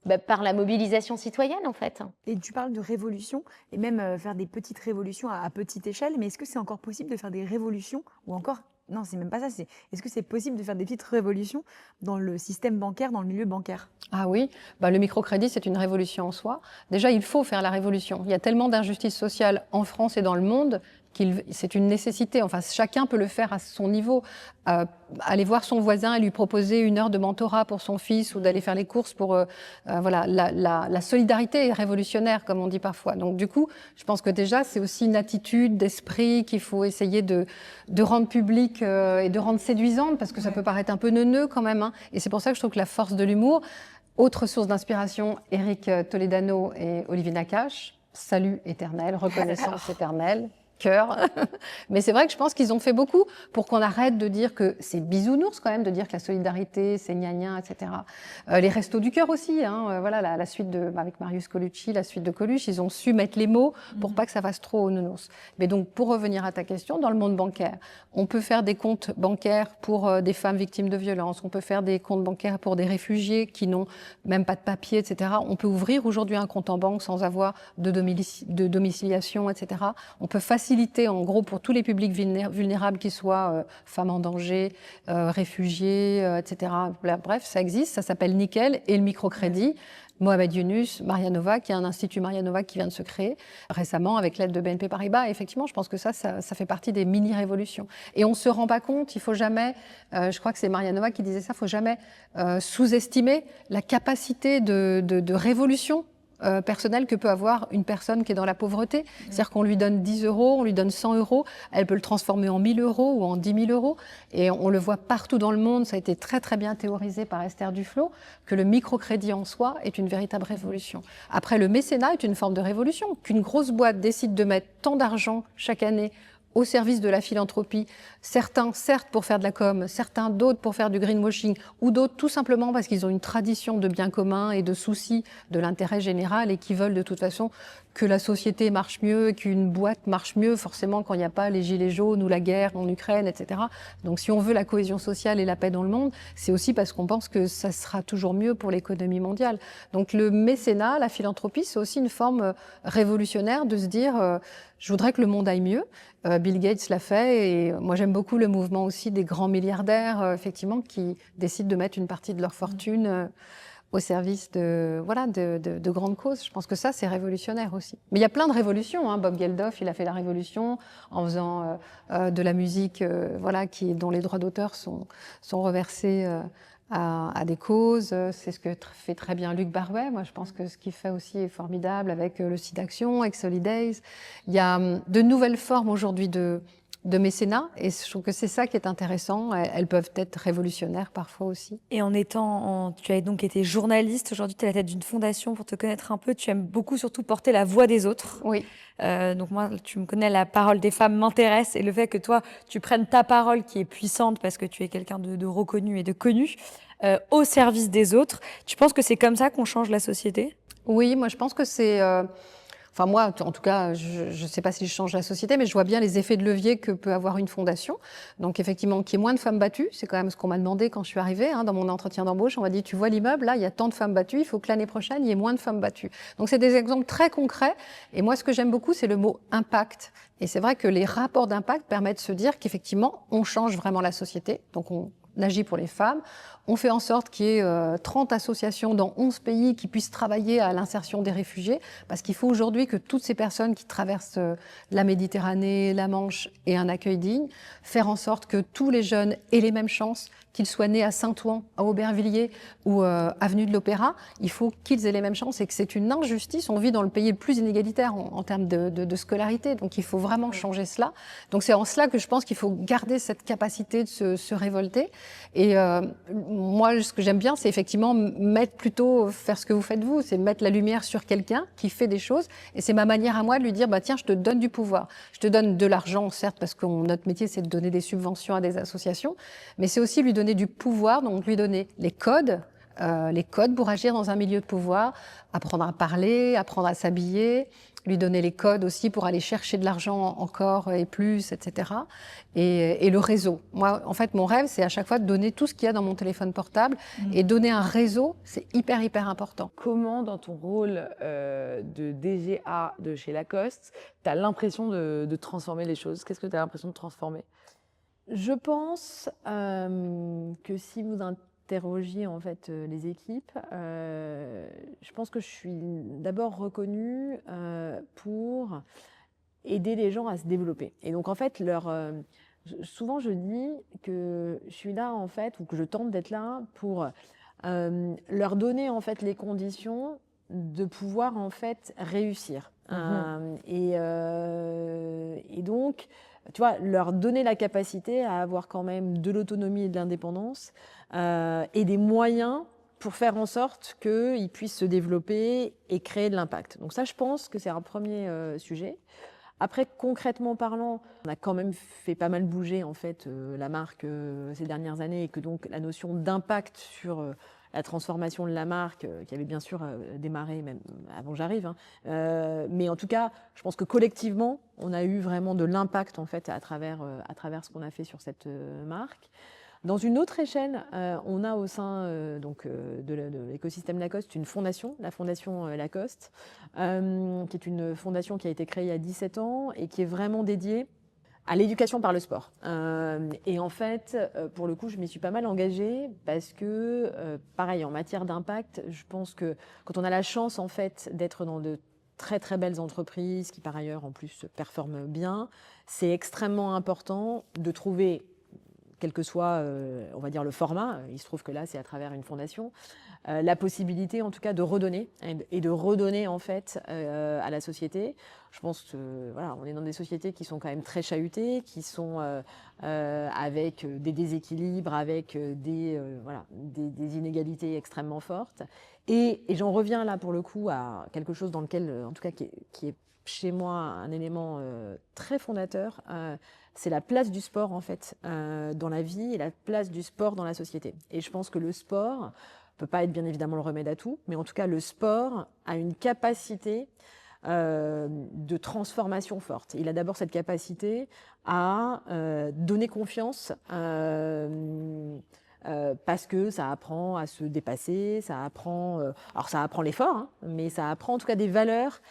la mobilisation citoyenne en fait. Et tu parles de révolution, et même faire des petites révolutions à petite échelle, mais est-ce que c'est encore possible de faire des révolutions, ou encore, non, c'est même pas ça, est-ce que c'est possible de faire des petites révolutions dans le système bancaire, dans le milieu bancaire? Ah oui, le microcrédit, c'est une révolution en soi. Déjà, il faut faire la révolution. Il y a tellement d'injustices sociales en France et dans le monde c'est une nécessité. Enfin, chacun peut le faire à son niveau. Aller voir son voisin et lui proposer 1 heure de mentorat pour son fils ou d'aller faire les courses pour... voilà, la solidarité est révolutionnaire, comme on dit parfois. Donc, du coup, je pense que déjà, c'est aussi une attitude d'esprit qu'il faut essayer de rendre publique et de rendre séduisante, parce que ça peut paraître un peu neuneux quand même, hein. Et c'est pour ça que je trouve que la force de l'humour... Autre source d'inspiration, Éric Toledano et Olivier Nakache. Salut éternel, reconnaissance éternelle, cœur. Mais c'est vrai que je pense qu'ils ont fait beaucoup pour qu'on arrête de dire que c'est bisounours quand même, de dire que la solidarité, c'est gna-gna, etc. Les restos du cœur aussi, hein, voilà, la suite avec Marius Colucci, la suite de Coluche, ils ont su mettre les mots pour pas que ça fasse trop nounours. Mais donc, pour revenir à ta question, dans le monde bancaire, on peut faire des comptes bancaires pour des femmes victimes de violences, on peut faire des comptes bancaires pour des réfugiés qui n'ont même pas de papier, etc. On peut ouvrir aujourd'hui un compte en banque sans avoir de domiciliation, etc. On peut faciliter, en gros, pour tous les publics vulnérables, qu'ils soient femmes en danger, réfugiés, etc. Bref, ça existe, ça s'appelle Nickel, et le microcrédit. Mohamed Younous, Marianova, qui est un institut Marianova qui vient de se créer récemment avec l'aide de BNP Paribas. Et effectivement, je pense que ça fait partie des mini-révolutions. Et on ne se rend pas compte, il ne faut jamais, je crois que c'est Marianova qui disait ça, il ne faut jamais sous-estimer la capacité de révolution personnelle que peut avoir une personne qui est dans la pauvreté. C'est-à-dire qu'on lui donne 10 €, on lui donne 100 €, elle peut le transformer en 1 000 € ou en 10 000 €. Et on le voit partout dans le monde, ça a été très très bien théorisé par Esther Duflo, que le microcrédit en soi est une véritable révolution. Après, le mécénat est une forme de révolution. Qu'une grosse boîte décide de mettre tant d'argent chaque année au service de la philanthropie, certains certes pour faire de la com, certains d'autres pour faire du greenwashing, ou d'autres tout simplement parce qu'ils ont une tradition de bien commun et de souci de l'intérêt général et qui veulent de toute façon que la société marche mieux, qu'une boîte marche mieux, forcément quand il n'y a pas les gilets jaunes ou la guerre en Ukraine, etc. Donc si on veut la cohésion sociale et la paix dans le monde, c'est aussi parce qu'on pense que ça sera toujours mieux pour l'économie mondiale. Donc le mécénat, la philanthropie, c'est aussi une forme révolutionnaire de se dire je voudrais que le monde aille mieux. Bill Gates l'a fait et moi j'aime beaucoup le mouvement aussi des grands milliardaires effectivement qui décident de mettre une partie de leur fortune au service de grandes causes. Je pense que ça, c'est révolutionnaire aussi. Mais il y a plein de révolutions, hein. Bob Geldof, il a fait la révolution en faisant de la musique dont les droits d'auteur sont reversés à des causes. C'est ce que fait très bien Luc Barbet. Moi, je pense que ce qu'il fait aussi est formidable avec le site Action, avec Solidays. Il y a de nouvelles formes aujourd'hui de mécénat. Et je trouve que c'est ça qui est intéressant. Elles peuvent être révolutionnaires parfois aussi. Et tu as donc été journaliste, aujourd'hui tu es à la tête d'une fondation. Pour te connaître un peu, tu aimes beaucoup surtout porter la voix des autres. Oui. Donc moi, tu me connais, la parole des femmes m'intéresse, et le fait que toi, tu prennes ta parole qui est puissante parce que tu es quelqu'un de reconnu et de connu, au service des autres. Tu penses que c'est comme ça qu'on change la société ? Oui, moi je pense que c'est... Enfin moi, en tout cas, je ne sais pas si je change la société, mais je vois bien les effets de levier que peut avoir une fondation. Donc effectivement, qu'il y ait moins de femmes battues, c'est quand même ce qu'on m'a demandé quand je suis arrivée. Dans mon entretien d'embauche, on m'a dit, tu vois l'immeuble, là, il y a tant de femmes battues, il faut que l'année prochaine, il y ait moins de femmes battues. Donc c'est des exemples très concrets. Et moi, ce que j'aime beaucoup, c'est le mot impact. Et c'est vrai que les rapports d'impact permettent de se dire qu'effectivement, on change vraiment la société. Donc on agit pour les femmes. On fait en sorte qu'il y ait 30 associations dans 11 pays qui puissent travailler à l'insertion des réfugiés, parce qu'il faut aujourd'hui que toutes ces personnes qui traversent la Méditerranée, la Manche aient un accueil digne, faire en sorte que tous les jeunes aient les mêmes chances, qu'ils soient nés à Saint-Ouen, à Aubervilliers ou avenue de l'Opéra, il faut qu'ils aient les mêmes chances, et que c'est une injustice. On vit dans le pays le plus inégalitaire en termes de scolarité, donc il faut vraiment changer cela. Donc c'est en cela que je pense qu'il faut garder cette capacité de se révolter. Et moi, ce que j'aime bien, c'est effectivement faire ce que vous faites vous, c'est mettre la lumière sur quelqu'un qui fait des choses. Et c'est ma manière à moi de lui dire, tiens, je te donne du pouvoir. Je te donne de l'argent, certes, parce que notre métier, c'est de donner des subventions à des associations, mais c'est aussi lui donner du pouvoir, donc lui donner les codes pour agir dans un milieu de pouvoir, apprendre à parler, apprendre à s'habiller, lui donner les codes aussi pour aller chercher de l'argent encore et plus, etc. Et le réseau. Moi, en fait, mon rêve, c'est à chaque fois de donner tout ce qu'il y a dans mon téléphone portable. Et donner un réseau, c'est hyper, hyper important. Comment, dans ton rôle de DGA de chez Lacoste, tu as l'impression de transformer les choses? Qu'est-ce que tu as l'impression de transformer? Je pense que si vous interrogiez en fait les équipes, je pense que je suis d'abord reconnue pour aider les gens à se développer. Et donc en fait, souvent je dis que je suis là en fait, ou que je tente d'être là pour leur donner en fait les conditions de pouvoir en fait réussir. Et donc, tu vois, leur donner la capacité à avoir quand même de l'autonomie et de l'indépendance et des moyens pour faire en sorte qu'ils puissent se développer et créer de l'impact. Donc ça, je pense que c'est un premier sujet. Après, concrètement parlant, on a quand même fait pas mal bouger en fait la marque ces dernières années, et que donc la notion d'impact sur la transformation de la marque, qui avait bien sûr démarré même avant que j'arrive, mais en tout cas, je pense que collectivement, on a eu vraiment de l'impact en fait à travers ce qu'on a fait sur cette marque. Dans une autre échelle, on a au sein de l'écosystème Lacoste une fondation, la Fondation Lacoste, qui est une fondation qui a été créée il y a 17 ans et qui est vraiment dédiée à l'éducation par le sport. Et en fait, pour le coup, je m'y suis pas mal engagée parce que, pareil, en matière d'impact, je pense que quand on a la chance en fait d'être dans de très très belles entreprises qui par ailleurs en plus performent bien, c'est extrêmement important de trouver, quel que soit, on va dire, le format, il se trouve que là, c'est à travers une fondation, la possibilité, en tout cas, de redonner, et de redonner, en fait, à la société. Je pense que, voilà, on est dans des sociétés qui sont quand même très chahutées, qui sont avec des déséquilibres, avec des inégalités extrêmement fortes. Et j'en reviens là, pour le coup, à quelque chose dans lequel, en tout cas, qui est chez moi un élément très fondateur, c'est la place du sport en fait dans la vie et la place du sport dans la société. Et je pense que le sport peut pas être bien évidemment le remède à tout, mais en tout cas le sport a une capacité de transformation forte. Il a d'abord cette capacité à donner confiance. Parce que ça apprend à se dépasser, ça apprend l'effort, mais ça apprend en tout cas des valeurs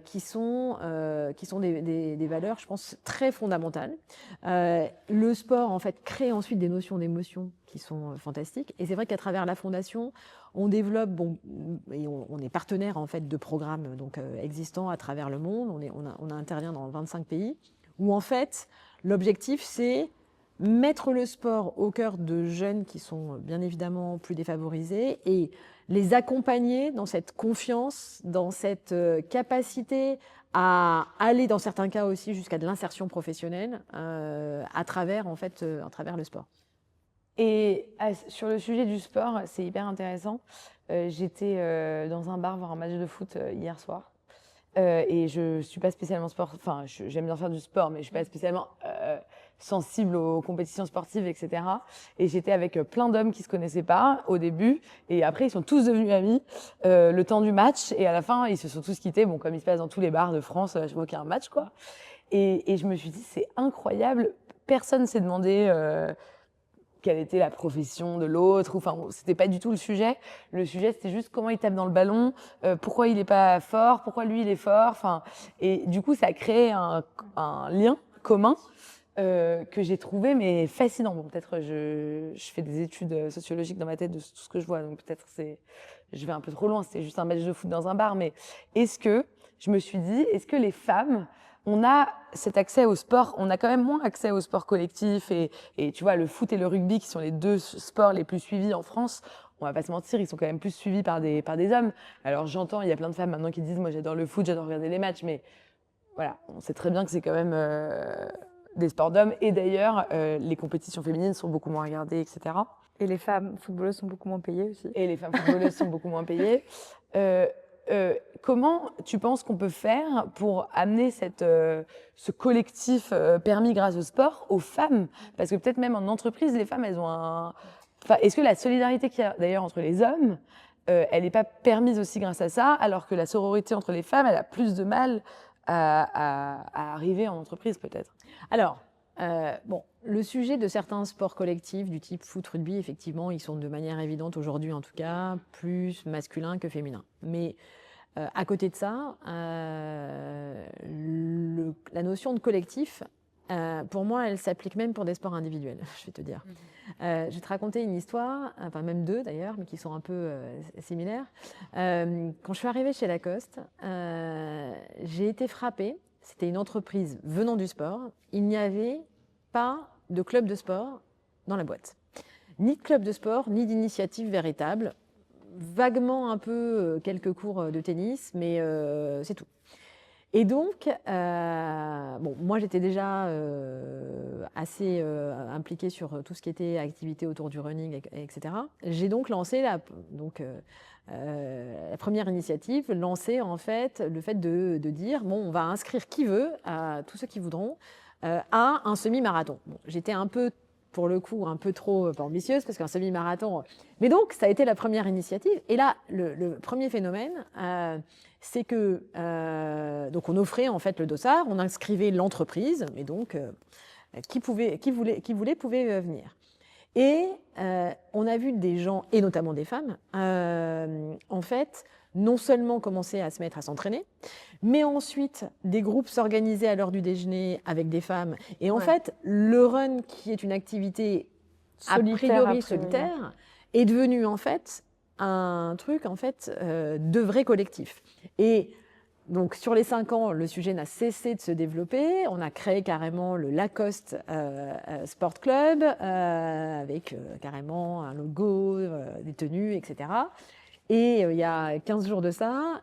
qui sont des valeurs, je pense, très fondamentales. Le sport, en fait, crée ensuite des notions d'émotion qui sont fantastiques. Et c'est vrai qu'à travers la Fondation, on développe, et on est partenaire en fait de programmes existants à travers le monde. On intervient dans 25 pays, où en fait, l'objectif, c'est mettre le sport au cœur de jeunes qui sont bien évidemment plus défavorisés et les accompagner dans cette confiance, dans cette capacité à aller dans certains cas aussi jusqu'à de l'insertion professionnelle à travers le sport. Et sur le sujet du sport, c'est hyper intéressant. J'étais dans un bar voir un match de foot hier soir. Et je suis pas spécialement sport, enfin j'aime bien faire du sport, mais je suis pas spécialement sensible aux compétitions sportives, etc. Et j'étais avec plein d'hommes qui se connaissaient pas au début, et après ils sont tous devenus amis le temps du match, et à la fin ils se sont tous quittés, bon comme il se passe dans tous les bars de France, je vois qu'il y a un match quoi. Et je me suis dit c'est incroyable, personne s'est demandé quelle était la profession de l'autre, enfin c'était pas du tout le sujet. Le sujet c'était juste comment il tape dans le ballon, pourquoi il est pas fort, pourquoi lui il est fort, enfin et du coup ça a créé un lien commun que j'ai trouvé mais fascinant. Bon peut-être je fais des études sociologiques dans ma tête de tout ce que je vois, donc peut-être je vais un peu trop loin, c'était juste un match de foot dans un bar, mais je me suis dit est-ce que les femmes on a cet accès au sport, on a quand même moins accès au sport collectif et tu vois, le foot et le rugby qui sont les deux sports les plus suivis en France, on va pas se mentir, ils sont quand même plus suivis par des hommes. Alors j'entends, il y a plein de femmes maintenant qui disent moi j'adore le foot, j'adore regarder les matchs, mais voilà, on sait très bien que c'est quand même des sports d'hommes et d'ailleurs les compétitions féminines sont beaucoup moins regardées, etc. Et les femmes footballeuses sont beaucoup moins payées aussi. Et les femmes footballeuses sont beaucoup moins payées. Comment tu penses qu'on peut faire pour amener ce collectif permis grâce au sport aux femmes? Parce que peut-être même en entreprise, les femmes, elles ont Enfin, est-ce que la solidarité qu'il y a d'ailleurs entre les hommes, elle n'est pas permise aussi grâce à ça, alors que la sororité entre les femmes, elle a plus de mal à arriver en entreprise peut-être? Alors, le sujet de certains sports collectifs du type foot, rugby, effectivement, ils sont de manière évidente aujourd'hui, en tout cas, plus masculins que féminins. Mais à côté de ça, la notion de collectif, pour moi, elle s'applique même pour des sports individuels, je vais te dire. Je vais te raconter une histoire, enfin même deux d'ailleurs, mais qui sont un peu similaires. Quand je suis arrivée chez Lacoste, j'ai été frappée. C'était une entreprise venant du sport. Il n'y avait pas de club de sport dans la boîte. Ni de club de sport, ni d'initiative véritable. Vaguement un peu quelques cours de tennis, mais c'est tout. Et donc, moi j'étais déjà assez impliquée sur tout ce qui était activité autour du running, etc. J'ai donc lancé la première initiative, lancer en fait le fait de dire bon, on va inscrire qui veut, tous ceux qui voudront, à un semi-marathon. Bon, j'étais un peu, pour le coup, un peu trop ambitieuse parce qu'un semi-marathon. Mais donc, ça a été la première initiative. Et là, le premier phénomène, c'est que donc on offrait en fait le dossard, on inscrivait l'entreprise, et donc qui voulait pouvait venir. Et on a vu des gens, et notamment des femmes, en fait, non seulement commencer à se mettre à s'entraîner, mais ensuite des groupes s'organiser à l'heure du déjeuner avec des femmes. Et en fait, le run, qui est une activité a priori solitaire, est devenu en fait un truc en fait de vrai collectif. Et donc sur les 5 ans, le sujet n'a cessé de se développer. On a créé carrément le Lacoste Sport Club avec carrément un logo, des tenues, etc. Et il y a 15 jours de ça,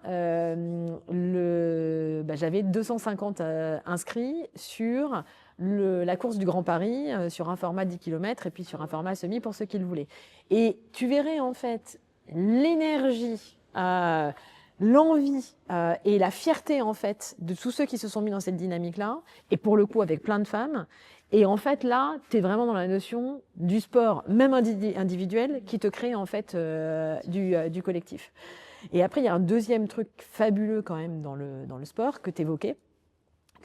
j'avais 250 inscrits sur la course du Grand Paris, sur un format 10 km et puis sur un format semi pour ceux qui le voulaient. Et tu verrais en fait l'énergie, l'envie et la fierté en fait de tous ceux qui se sont mis dans cette dynamique-là, et pour le coup avec plein de femmes. Et en fait, là, tu es vraiment dans la notion du sport, même individuel, qui te crée en fait du collectif. Et après, il y a un deuxième truc fabuleux quand même dans le sport que tu évoquais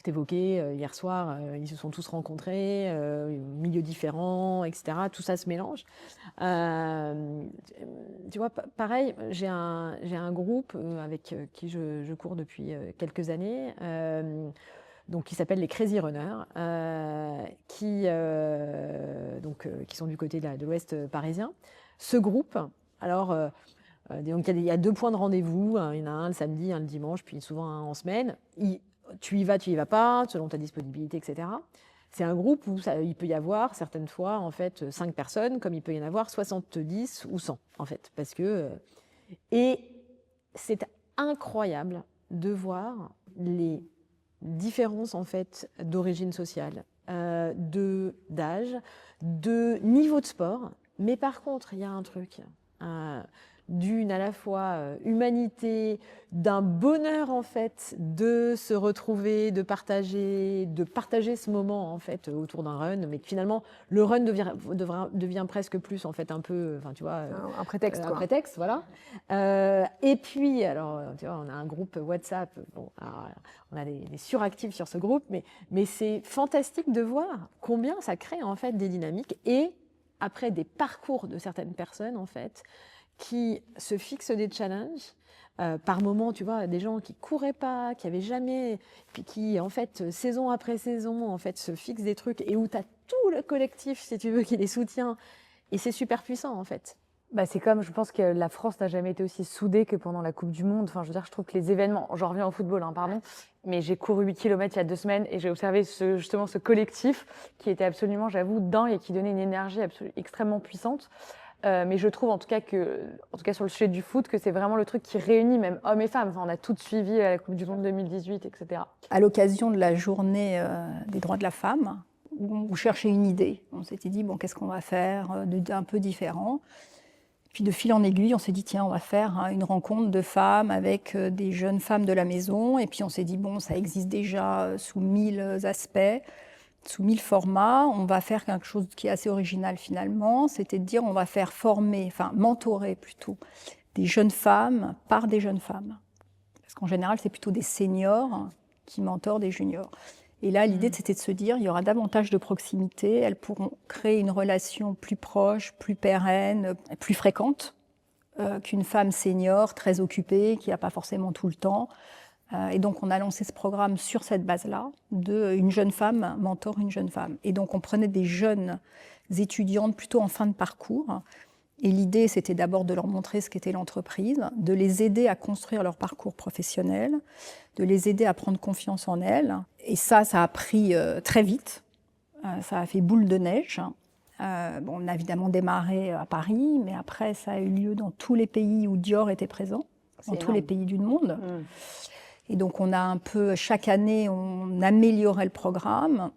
hier soir. Ils se sont tous rencontrés, milieux différents, etc. Tout ça se mélange. Tu vois, pareil, j'ai un groupe avec qui je cours depuis quelques années. Donc, qui s'appellent les Crazy Runners, qui sont du côté de l'Ouest parisien. Ce groupe, alors, donc il y a 2 points de rendez-vous, il y en a un le samedi, un le dimanche, puis souvent un en semaine. Tu y vas pas, selon ta disponibilité, etc. C'est un groupe où il peut y avoir certaines fois en fait 5 personnes, comme il peut y en avoir 70 ou 100 en fait, parce que et c'est incroyable de voir les différence en fait d'origine sociale, d'âge, de niveau de sport. Mais par contre, il y a un truc d'une à la fois humanité, d'un bonheur en fait de se retrouver, de partager ce moment en fait autour d'un run, mais que finalement le run devient presque plus en fait un peu, enfin tu vois, Un prétexte, un quoi. prétexte, voilà. Et puis alors tu vois, on a un groupe WhatsApp, bon, alors, on a des suractifs sur ce groupe, mais c'est fantastique de voir combien ça crée en fait des dynamiques et après des parcours de certaines personnes en fait qui se fixent des challenges. Par moments, tu vois, des gens qui couraient pas, qui avaient jamais, puis qui, en fait, saison après saison, en fait, se fixent des trucs et où tu as tout le collectif, si tu veux, qui les soutient. Et c'est super puissant, en fait. Bah, c'est comme, je pense que la France n'a jamais été aussi soudée que pendant la Coupe du Monde. Enfin, je veux dire, je trouve que les événements, j'en reviens au football, hein, pardon, mais j'ai couru 8 km il y a 2 semaines et j'ai observé justement ce collectif qui était absolument, j'avoue, dingue et qui donnait une énergie extrêmement puissante. Mais je trouve en tout cas sur le sujet du foot, que c'est vraiment le truc qui réunit même hommes et femmes. Enfin, on a toutes suivi la Coupe du Monde 2018, etc. À l'occasion de la journée des droits de la femme, où on cherchait une idée. On s'était dit, bon, qu'est-ce qu'on va faire d'un peu différent. Puis de fil en aiguille, on s'est dit, tiens, on va faire une rencontre de femmes avec des jeunes femmes de la maison. Et puis on s'est dit, bon, ça existe déjà sous 1000 aspects, sous 1000 formats. On va faire quelque chose qui est assez original finalement. C'était de dire, on va faire former, enfin mentorer plutôt, des jeunes femmes par des jeunes femmes. Parce qu'en général, c'est plutôt des seniors qui mentorent des juniors. Et là, l'idée, c'était de se dire, il y aura davantage de proximité, elles pourront créer une relation plus proche, plus pérenne, plus fréquente qu'une femme senior, très occupée, qui n'a pas forcément tout le temps. Et donc, on a lancé ce programme sur cette base-là, une jeune femme mentor une jeune femme. Et donc, on prenait des jeunes étudiantes plutôt en fin de parcours. Et l'idée, c'était d'abord de leur montrer ce qu'était l'entreprise, de les aider à construire leur parcours professionnel, de les aider à prendre confiance en elles. Et ça a pris très vite. Ça a fait boule de neige. Bon, on a évidemment démarré à Paris, mais après, ça a eu lieu dans tous les pays où Dior était présent, dans tous les pays du monde. Et donc, on a un peu, chaque année, on améliorait le programme.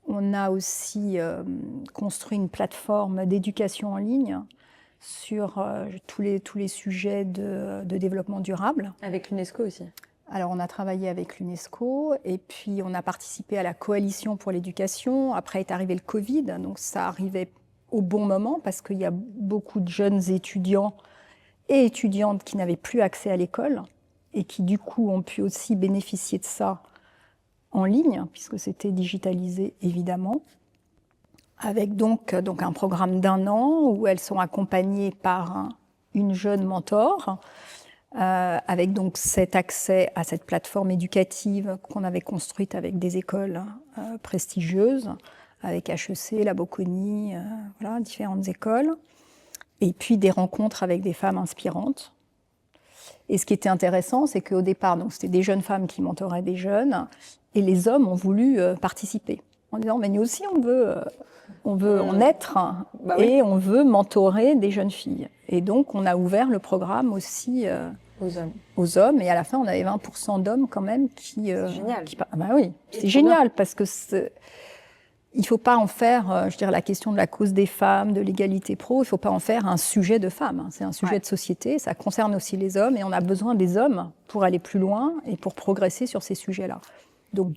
On a aussi construit une plateforme d'éducation en ligne sur tous les sujets de développement durable. Avec l'UNESCO aussi. Alors, on a travaillé avec l'UNESCO et puis on a participé à la coalition pour l'éducation. Après est arrivé le Covid, donc ça arrivait au bon moment parce qu'il y a beaucoup de jeunes étudiants et étudiantes qui n'avaient plus accès à l'école et qui, du coup, ont pu aussi bénéficier de ça en ligne, puisque c'était digitalisé, évidemment, avec donc un programme d'1 an où elles sont accompagnées par une jeune mentor, avec donc cet accès à cette plateforme éducative qu'on avait construite avec des écoles prestigieuses, avec HEC, la Bocconi, voilà, différentes écoles, et puis des rencontres avec des femmes inspirantes. Et ce qui était intéressant, c'est qu'au départ, donc c'était des jeunes femmes qui mentoraient des jeunes, et les hommes ont voulu participer, en disant, mais nous aussi, on veut en être, et on veut mentorer des jeunes filles. Et donc, on a ouvert le programme aussi aux hommes, et à la fin, on avait 20% d'hommes quand même qui... C'est génial. Bah oui, c'est génial, parce que il ne faut pas en faire, je dirais, la question de la cause des femmes, de l'égalité pro, il ne faut pas en faire un sujet de femmes. C'est un sujet de société, ça concerne aussi les hommes, et on a besoin des hommes pour aller plus loin et pour progresser sur ces sujets-là. Donc,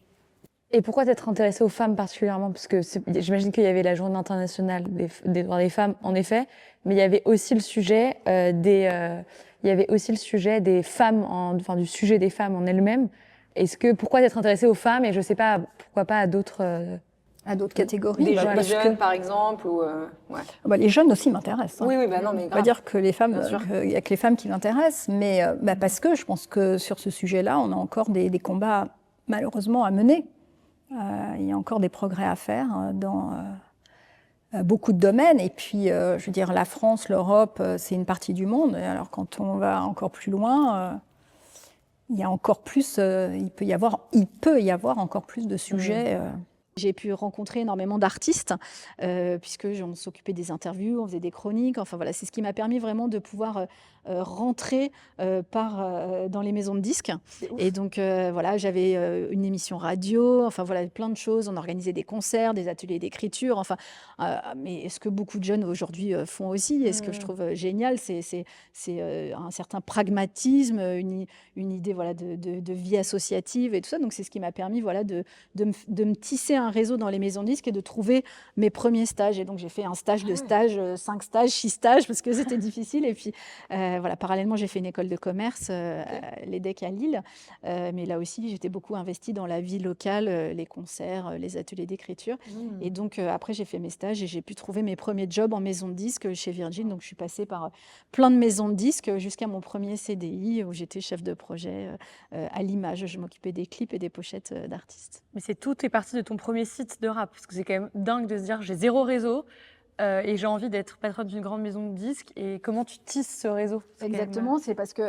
et pourquoi t'être intéressée aux femmes particulièrement? Parce que j'imagine qu'il y avait la Journée internationale des droits des femmes, en effet, mais il y avait aussi le sujet des femmes, du sujet des femmes en elles-mêmes. Pourquoi t'être intéressée aux femmes et je sais pas, pourquoi pas à d'autres catégories. Des jeunes, par exemple, ou les jeunes aussi m'intéressent. Oui, bah non, mais on va dire que les femmes, il n'y a que les femmes qui m'intéressent, mais parce que je pense que sur ce sujet-là, on a encore des combats malheureusement à mener. Il y a encore des progrès à faire dans beaucoup de domaines. Et puis, je veux dire, la France, l'Europe, c'est une partie du monde. Et alors, quand on va encore plus loin, il y a encore plus, il peut y avoir encore plus de sujets. J'ai pu rencontrer énormément d'artistes, puisque on s'occupait des interviews, on faisait des chroniques. Enfin voilà, c'est ce qui m'a permis vraiment de pouvoir rentrer dans les maisons de disques. Et donc voilà, j'avais une émission radio, enfin voilà, plein de choses. On organisait des concerts, des ateliers d'écriture. Enfin, mais ce que beaucoup de jeunes aujourd'hui font aussi, et ce que je trouve génial, c'est un certain pragmatisme, une idée voilà, de vie associative et tout ça. Donc c'est ce qui m'a permis voilà, de me tisser un réseau dans les maisons de disques et de trouver mes premiers stages. Et donc j'ai fait un stage de stage, 5 stages, 6 stages, parce que c'était difficile. Et puis voilà, parallèlement, j'ai fait une école de commerce, l'EDEC à Lille. Mais là aussi, j'étais beaucoup investie dans la vie locale, les concerts, les ateliers d'écriture. Et donc après, j'ai fait mes stages et j'ai pu trouver mes premiers jobs en maison de disques chez Virgin. Donc je suis passée par plein de maisons de disques jusqu'à mon premier CDI où j'étais chef de projet à l'image. Je m'occupais des clips et des pochettes d'artistes. Mais tout est parti de ton premier site de rap, parce que c'est quand même dingue de se dire j'ai zéro réseau et j'ai envie d'être patronne d'une grande maison de disques. Et comment tu tisses ce réseau? Exactement, c'est parce que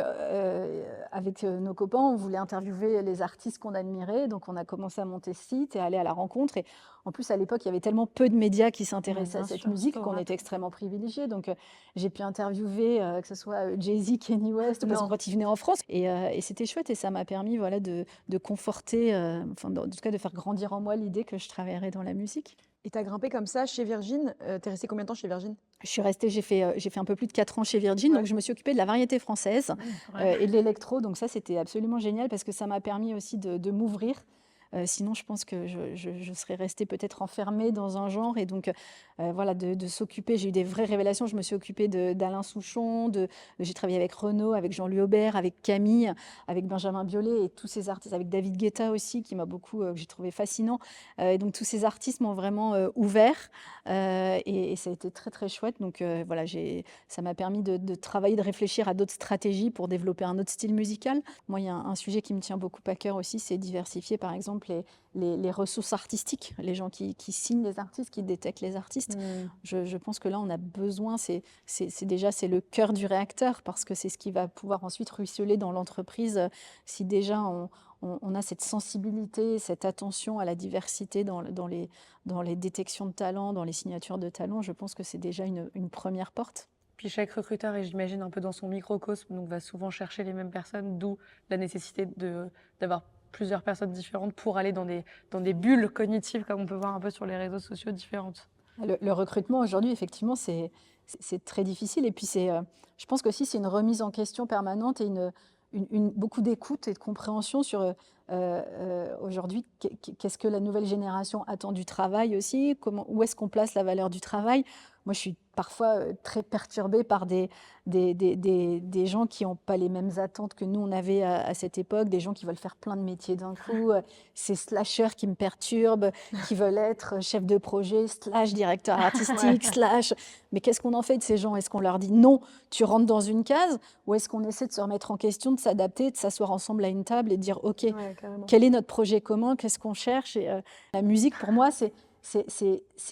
avec nos copains, on voulait interviewer les artistes qu'on admirait, donc on a commencé à monter ce site et aller à la rencontre. Et en plus, à l'époque, il y avait tellement peu de médias qui s'intéressaient à cette musique qu'on était extrêmement privilégiés. Donc j'ai pu interviewer que ce soit Jay-Z, Kanye West, parce que quand ils venaient en France. Et c'était chouette et ça m'a permis voilà, de conforter, enfin, en tout cas de faire grandir en moi l'idée que je travaillerais dans la musique. Et tu as grimpé comme ça chez Virgin. Tu es resté combien de temps chez Virgin? Je suis restée, j'ai fait un peu plus de 4 ans chez Virgin, donc je me suis occupée de la variété française et de l'électro. Donc ça, c'était absolument génial parce que ça m'a permis aussi de m'ouvrir. Sinon, je pense que je serais restée peut-être enfermée dans un genre. Et donc, voilà, de s'occuper. J'ai eu des vraies révélations. Je me suis occupée d'Alain Souchon. J'ai travaillé avec Renaud, avec Jean-Louis Aubert, avec Camille, avec Benjamin Biolay et tous ces artistes, avec David Guetta aussi, qui m'a beaucoup, que j'ai trouvé fascinant. Et donc, tous ces artistes m'ont vraiment ouvert. Et ça a été très, très chouette. Donc, voilà, ça m'a permis de travailler, de réfléchir à d'autres stratégies pour développer un autre style musical. Moi, il y a un sujet qui me tient beaucoup à cœur aussi, c'est diversifier, par exemple, les ressources artistiques, les gens qui signent les artistes, qui détectent les artistes. Je pense que là, on a besoin, c'est le cœur du réacteur, parce que c'est ce qui va pouvoir ensuite ruisseler dans l'entreprise. Si déjà on a cette sensibilité, cette attention à la diversité dans les détections de talents, dans les signatures de talents, je pense que c'est déjà une première porte. Puis chaque recruteur est, j'imagine, un peu dans son microcosme, donc va souvent chercher les mêmes personnes, d'où la nécessité d'avoir plusieurs personnes différentes pour aller dans des bulles cognitives, comme on peut voir un peu sur les réseaux sociaux différentes. Le recrutement aujourd'hui, effectivement, c'est très difficile. Et puis, je pense qu'aussi, c'est une remise en question permanente et beaucoup d'écoute et de compréhension sur aujourd'hui, qu'est-ce que la nouvelle génération attend du travail aussi, où est-ce qu'on place la valeur du travail. Moi, je suis parfois très perturbée par des gens qui n'ont pas les mêmes attentes que nous, on avait à cette époque, des gens qui veulent faire plein de métiers d'un coup, ces slasheurs qui me perturbent, qui veulent être chef de projet, / directeur artistique, / Mais qu'est-ce qu'on en fait de ces gens? Est-ce qu'on leur dit non, tu rentres dans une case, ou est-ce qu'on essaie de se remettre en question, de s'adapter, de s'asseoir ensemble à une table et de dire ok, quel est notre projet commun, qu'est-ce qu'on cherche? Et la musique, pour moi, c'est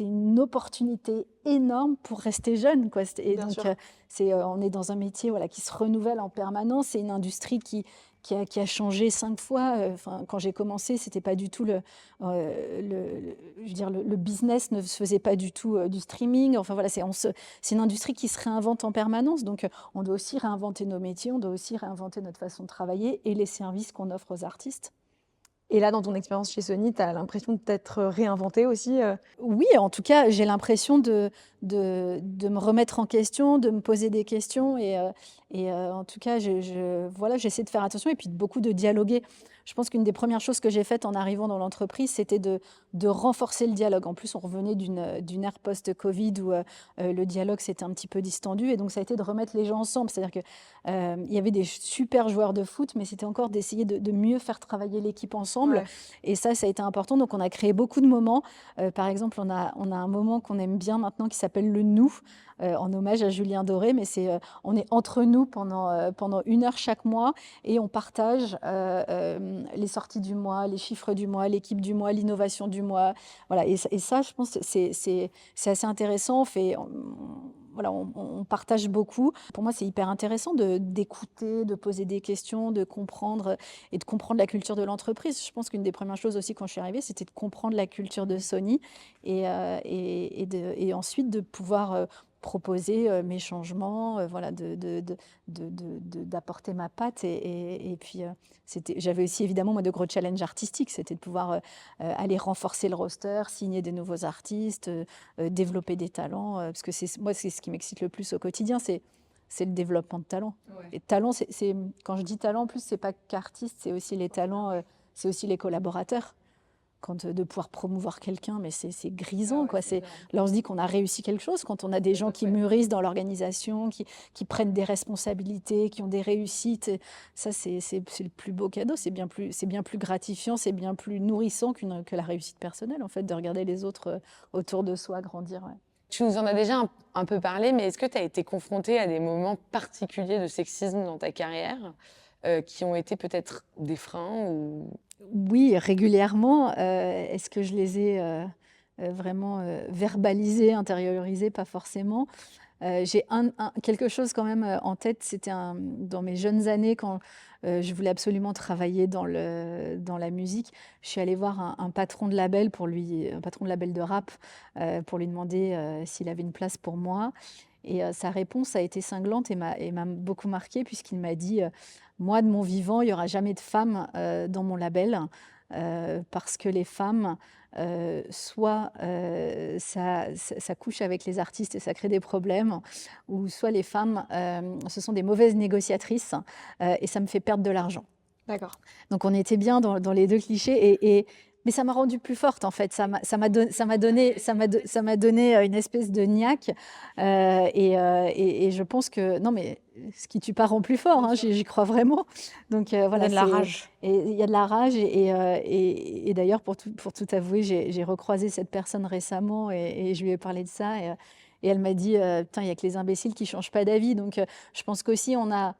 une opportunité énorme pour rester jeune, quoi. Et donc, on est dans un métier voilà, qui se renouvelle en permanence. C'est une industrie qui a changé 5 fois. Quand j'ai commencé, c'était pas du tout je veux dire, le business ne se faisait pas du tout du streaming. Enfin voilà, c'est une industrie qui se réinvente en permanence. Donc, on doit aussi réinventer nos métiers, on doit aussi réinventer notre façon de travailler et les services qu'on offre aux artistes. Et là, dans ton expérience chez Sony, tu as l'impression de t'être réinventée aussi? Oui, en tout cas, j'ai l'impression de me remettre en question, de me poser des questions. Et en tout cas, voilà, j'essaie de faire attention et puis beaucoup de dialoguer. Je pense qu'une des premières choses que j'ai faites en arrivant dans l'entreprise, c'était de renforcer le dialogue. En plus, on revenait d'une ère post-Covid où le dialogue s'était un petit peu distendu. Et donc, ça a été de remettre les gens ensemble. C'est-à-dire qu'il y avait des super joueurs de foot, mais c'était encore d'essayer de mieux faire travailler l'équipe ensemble. Ouais. Et ça a été important. Donc, on a créé beaucoup de moments. Par exemple, on a un moment qu'on aime bien maintenant qui s'appelle le « nous ». En hommage à Julien Doré, mais on est entre nous pendant 1 heure chaque mois et on partage les sorties du mois, les chiffres du mois, l'équipe du mois, l'innovation du mois. Voilà. Et ça, je pense, c'est assez intéressant. voilà, on partage beaucoup. Pour moi, c'est hyper intéressant d'écouter, de poser des questions, de comprendre et de comprendre la culture de l'entreprise. Je pense qu'une des premières choses aussi quand je suis arrivée, c'était de comprendre la culture de Sony et ensuite de pouvoir proposer mes changements, voilà, d'apporter ma patte. Et puis, j'avais aussi évidemment moi, de gros challenges artistiques. C'était de pouvoir aller renforcer le roster, signer des nouveaux artistes, développer des talents. Parce que moi, c'est ce qui m'excite le plus au quotidien, c'est le développement de talents. Ouais. Et talent, quand je dis talent, en plus, c'est pas qu'artiste, c'est aussi les talents, c'est aussi les collaborateurs. De pouvoir promouvoir quelqu'un, mais c'est grisant, quoi. Là, on se dit qu'on a réussi quelque chose quand on a des gens qui mûrissent dans l'organisation, qui prennent des responsabilités, qui ont des réussites. Et ça, c'est le plus beau cadeau. C'est bien plus gratifiant, c'est bien plus nourrissant que la réussite personnelle, en fait, de regarder les autres autour de soi grandir. Ouais. Tu nous en as déjà un peu parlé, mais est-ce que tu as été confrontée à des moments particuliers de sexisme dans ta carrière qui ont été peut-être des freins ou... Oui, régulièrement. Est-ce que je les ai vraiment verbalisés, intériorisés? Pas forcément. J'ai quelque chose quand même en tête. C'était dans mes jeunes années, quand je voulais absolument travailler dans la musique. Je suis allée voir un patron de label un patron de label de rap, pour lui demander s'il avait une place pour moi. Et sa réponse a été cinglante et m'a beaucoup marquée, puisqu'il m'a dit moi, de mon vivant, il n'y aura jamais de femmes dans mon label, parce que les femmes, soit ça couche avec les artistes et ça crée des problèmes, ou soit les femmes, ce sont des mauvaises négociatrices et ça me fait perdre de l'argent. D'accord. Donc on était bien dans les deux clichés mais ça m'a rendue plus forte, en fait. Ça m'a donné une espèce de niaque. Et je pense que... Non, mais ce qui tue pas rend plus fort, hein, j'y crois vraiment. Donc voilà, Il y a de la rage. Et il y a de la rage. Et d'ailleurs, pour tout avouer, j'ai recroisé cette personne récemment et je lui ai parlé de ça. Et elle m'a dit, putain, il n'y a que les imbéciles qui ne changent pas d'avis. Donc je pense qu'aussi, on a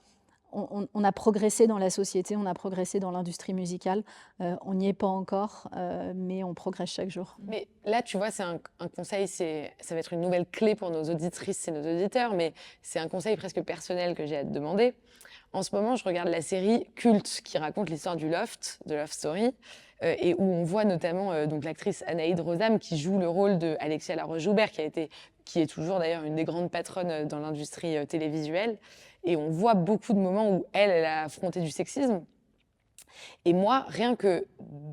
progressé dans la société, on a progressé dans l'industrie musicale. On n'y est pas encore, mais on progresse chaque jour. Mais là, tu vois, c'est un conseil, ça va être une nouvelle clé pour nos auditrices et nos auditeurs, mais c'est un conseil presque personnel que j'ai à te demander. En ce moment, je regarde la série Culte, qui raconte l'histoire du Loft, de Love Story, et où on voit notamment donc l'actrice Anaïd Rosam qui joue le rôle de Alexia Laroche-Joubert, qui est toujours d'ailleurs une des grandes patronnes dans l'industrie télévisuelle. Et on voit beaucoup de moments où elle a affronté du sexisme. Et moi, rien que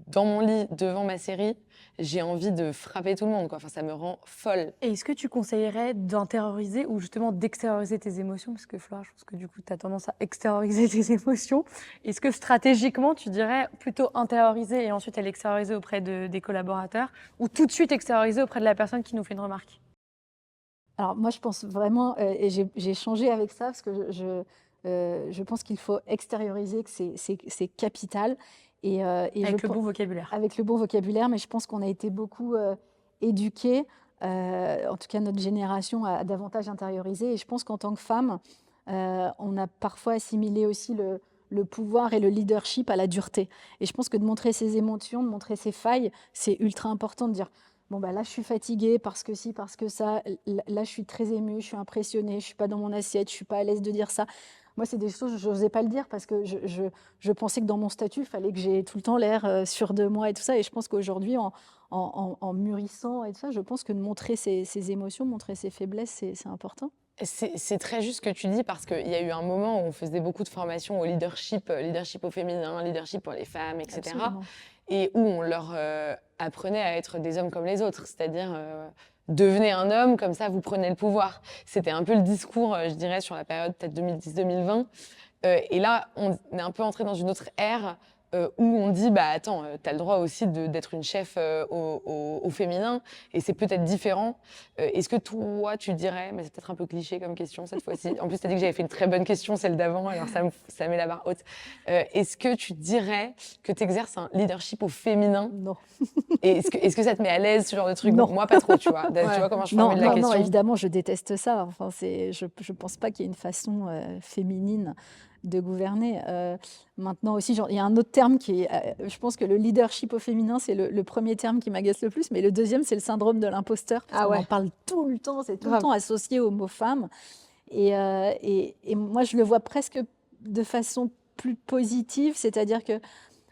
dans mon lit, devant ma série, j'ai envie de frapper tout le monde, quoi. Enfin, ça me rend folle. Et est-ce que tu conseillerais d'intérioriser ou justement d'extérioriser tes émotions? Parce que Flora, je pense que du coup, tu as tendance à extérioriser tes émotions. Est-ce que stratégiquement, tu dirais plutôt intérioriser et ensuite aller extérioriser auprès des collaborateurs, ou tout de suite extérioriser auprès de la personne qui nous fait une remarque? Alors moi, je pense vraiment, et j'ai changé avec ça, parce que je pense qu'il faut extérioriser, que c'est capital. Avec le bon vocabulaire. Avec le bon vocabulaire, mais je pense qu'on a été beaucoup éduqués, en tout cas notre génération a davantage intériorisé. Et je pense qu'en tant que femme, on a parfois assimilé aussi le pouvoir et le leadership à la dureté. Et je pense que de montrer ses émotions, de montrer ses failles, c'est ultra important de dire... Bon, bah là, je suis fatiguée parce que ci, parce que ça. Là, je suis très émue, je suis impressionnée, je ne suis pas dans mon assiette, je ne suis pas à l'aise de dire ça. Moi, c'est des choses, je n'osais pas le dire parce que je pensais que dans mon statut, il fallait que j'ai tout le temps l'air sûr de moi et tout ça. Et je pense qu'aujourd'hui, en mûrissant et tout ça, je pense que de montrer ses émotions, montrer ses faiblesses, c'est important. C'est très juste ce que tu dis, parce qu'il y a eu un moment où on faisait beaucoup de formations au leadership au féminin, leadership pour les femmes, etc. Absolument. Et où on leur apprenait à être des hommes comme les autres, c'est-à-dire devenez un homme, comme ça vous prenez le pouvoir. C'était un peu le discours, je dirais, sur la période peut-être 2010-2020. Et là, on est un peu entré dans une autre ère où on dit, bah attends, t'as le droit aussi d'être une chef au féminin, et c'est peut-être différent. Est-ce que toi, tu dirais, mais c'est peut-être un peu cliché comme question cette fois-ci, en plus t'as dit que j'avais fait une très bonne question, celle d'avant, alors ça met la barre haute. Est-ce que tu dirais que tu exerces un leadership au féminin? Non. Et est-ce que ça te met à l'aise, ce genre de truc? Non. Moi, pas trop, tu vois. Tu vois comment je formule la question? Non, évidemment, je déteste ça. Enfin, je pense pas qu'il y ait une façon féminine de gouverner. Maintenant aussi, il y a un autre terme qui est, je pense que le leadership au féminin, c'est le premier terme qui m'agace le plus, mais le deuxième, c'est le syndrome de l'imposteur. Ah On ouais. en parle tout le temps, c'est tout Grave. le temps associé au mot femme. Et moi, je le vois presque de façon plus positive, c'est-à-dire que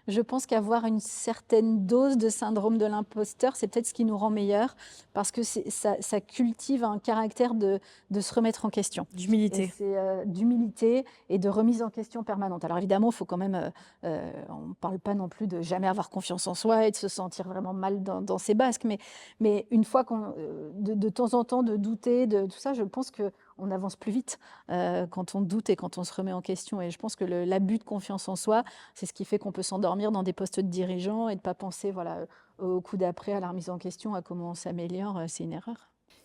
je pense qu'avoir une certaine dose de syndrome de l'imposteur, c'est peut-être ce qui nous rend meilleurs, parce que ça cultive un caractère de se remettre en question. D'humilité. D'humilité et de remise en question permanente. Alors évidemment, il faut quand même, on ne parle pas non plus de jamais avoir confiance en soi et de se sentir vraiment mal dans ses basques, mais une fois de temps en temps de douter de tout ça, je pense qu'on avance plus vite quand on doute et quand on se remet en question. Et je pense que l'abus de confiance en soi, c'est ce qui fait qu'on peut s'endormir dans des postes de dirigeants et de ne pas penser au coup d'après, à la remise en question, à comment on s'améliore. C'est une erreur.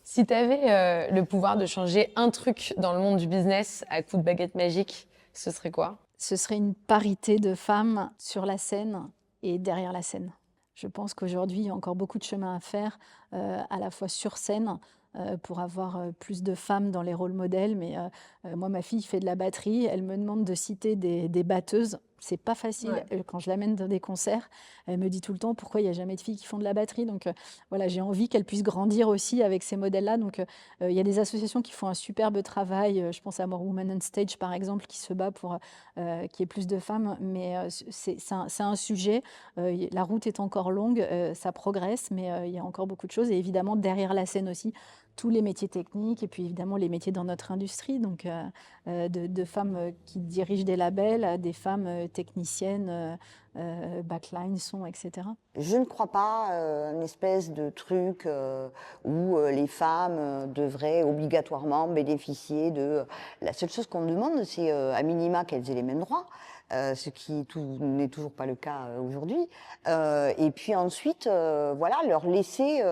Si tu avais le pouvoir de changer un truc dans le monde du business à coup de baguette magique, ce serait quoi? Ce serait une parité de femmes sur la scène et derrière la scène. Je pense qu'aujourd'hui, il y a encore beaucoup de chemin à faire, à la fois sur scène, pour avoir plus de femmes dans les rôles modèles. Mais moi, ma fille fait de la batterie, elle me demande de citer des batteuses. C'est pas facile. Ouais. Quand je l'amène dans des concerts, elle me dit tout le temps pourquoi il n'y a jamais de filles qui font de la batterie. Donc voilà, j'ai envie qu'elle puisse grandir aussi avec ces modèles-là. Donc il y a des associations qui font un superbe travail. Je pense à More Women on Stage, par exemple, qui se bat pour qu'il y ait plus de femmes. Mais c'est un sujet. La route est encore longue, ça progresse, mais il y a encore beaucoup de choses. Et évidemment, derrière la scène aussi, tous les métiers techniques et puis évidemment les métiers dans notre industrie, donc de femmes qui dirigent des labels à des femmes techniciennes, backline, son, etc. Je ne crois pas une espèce de truc où les femmes devraient obligatoirement bénéficier de... La seule chose qu'on demande, c'est à minima qu'elles aient les mêmes droits. Ce qui n'est toujours pas le cas aujourd'hui. Et puis ensuite, voilà, leur laisser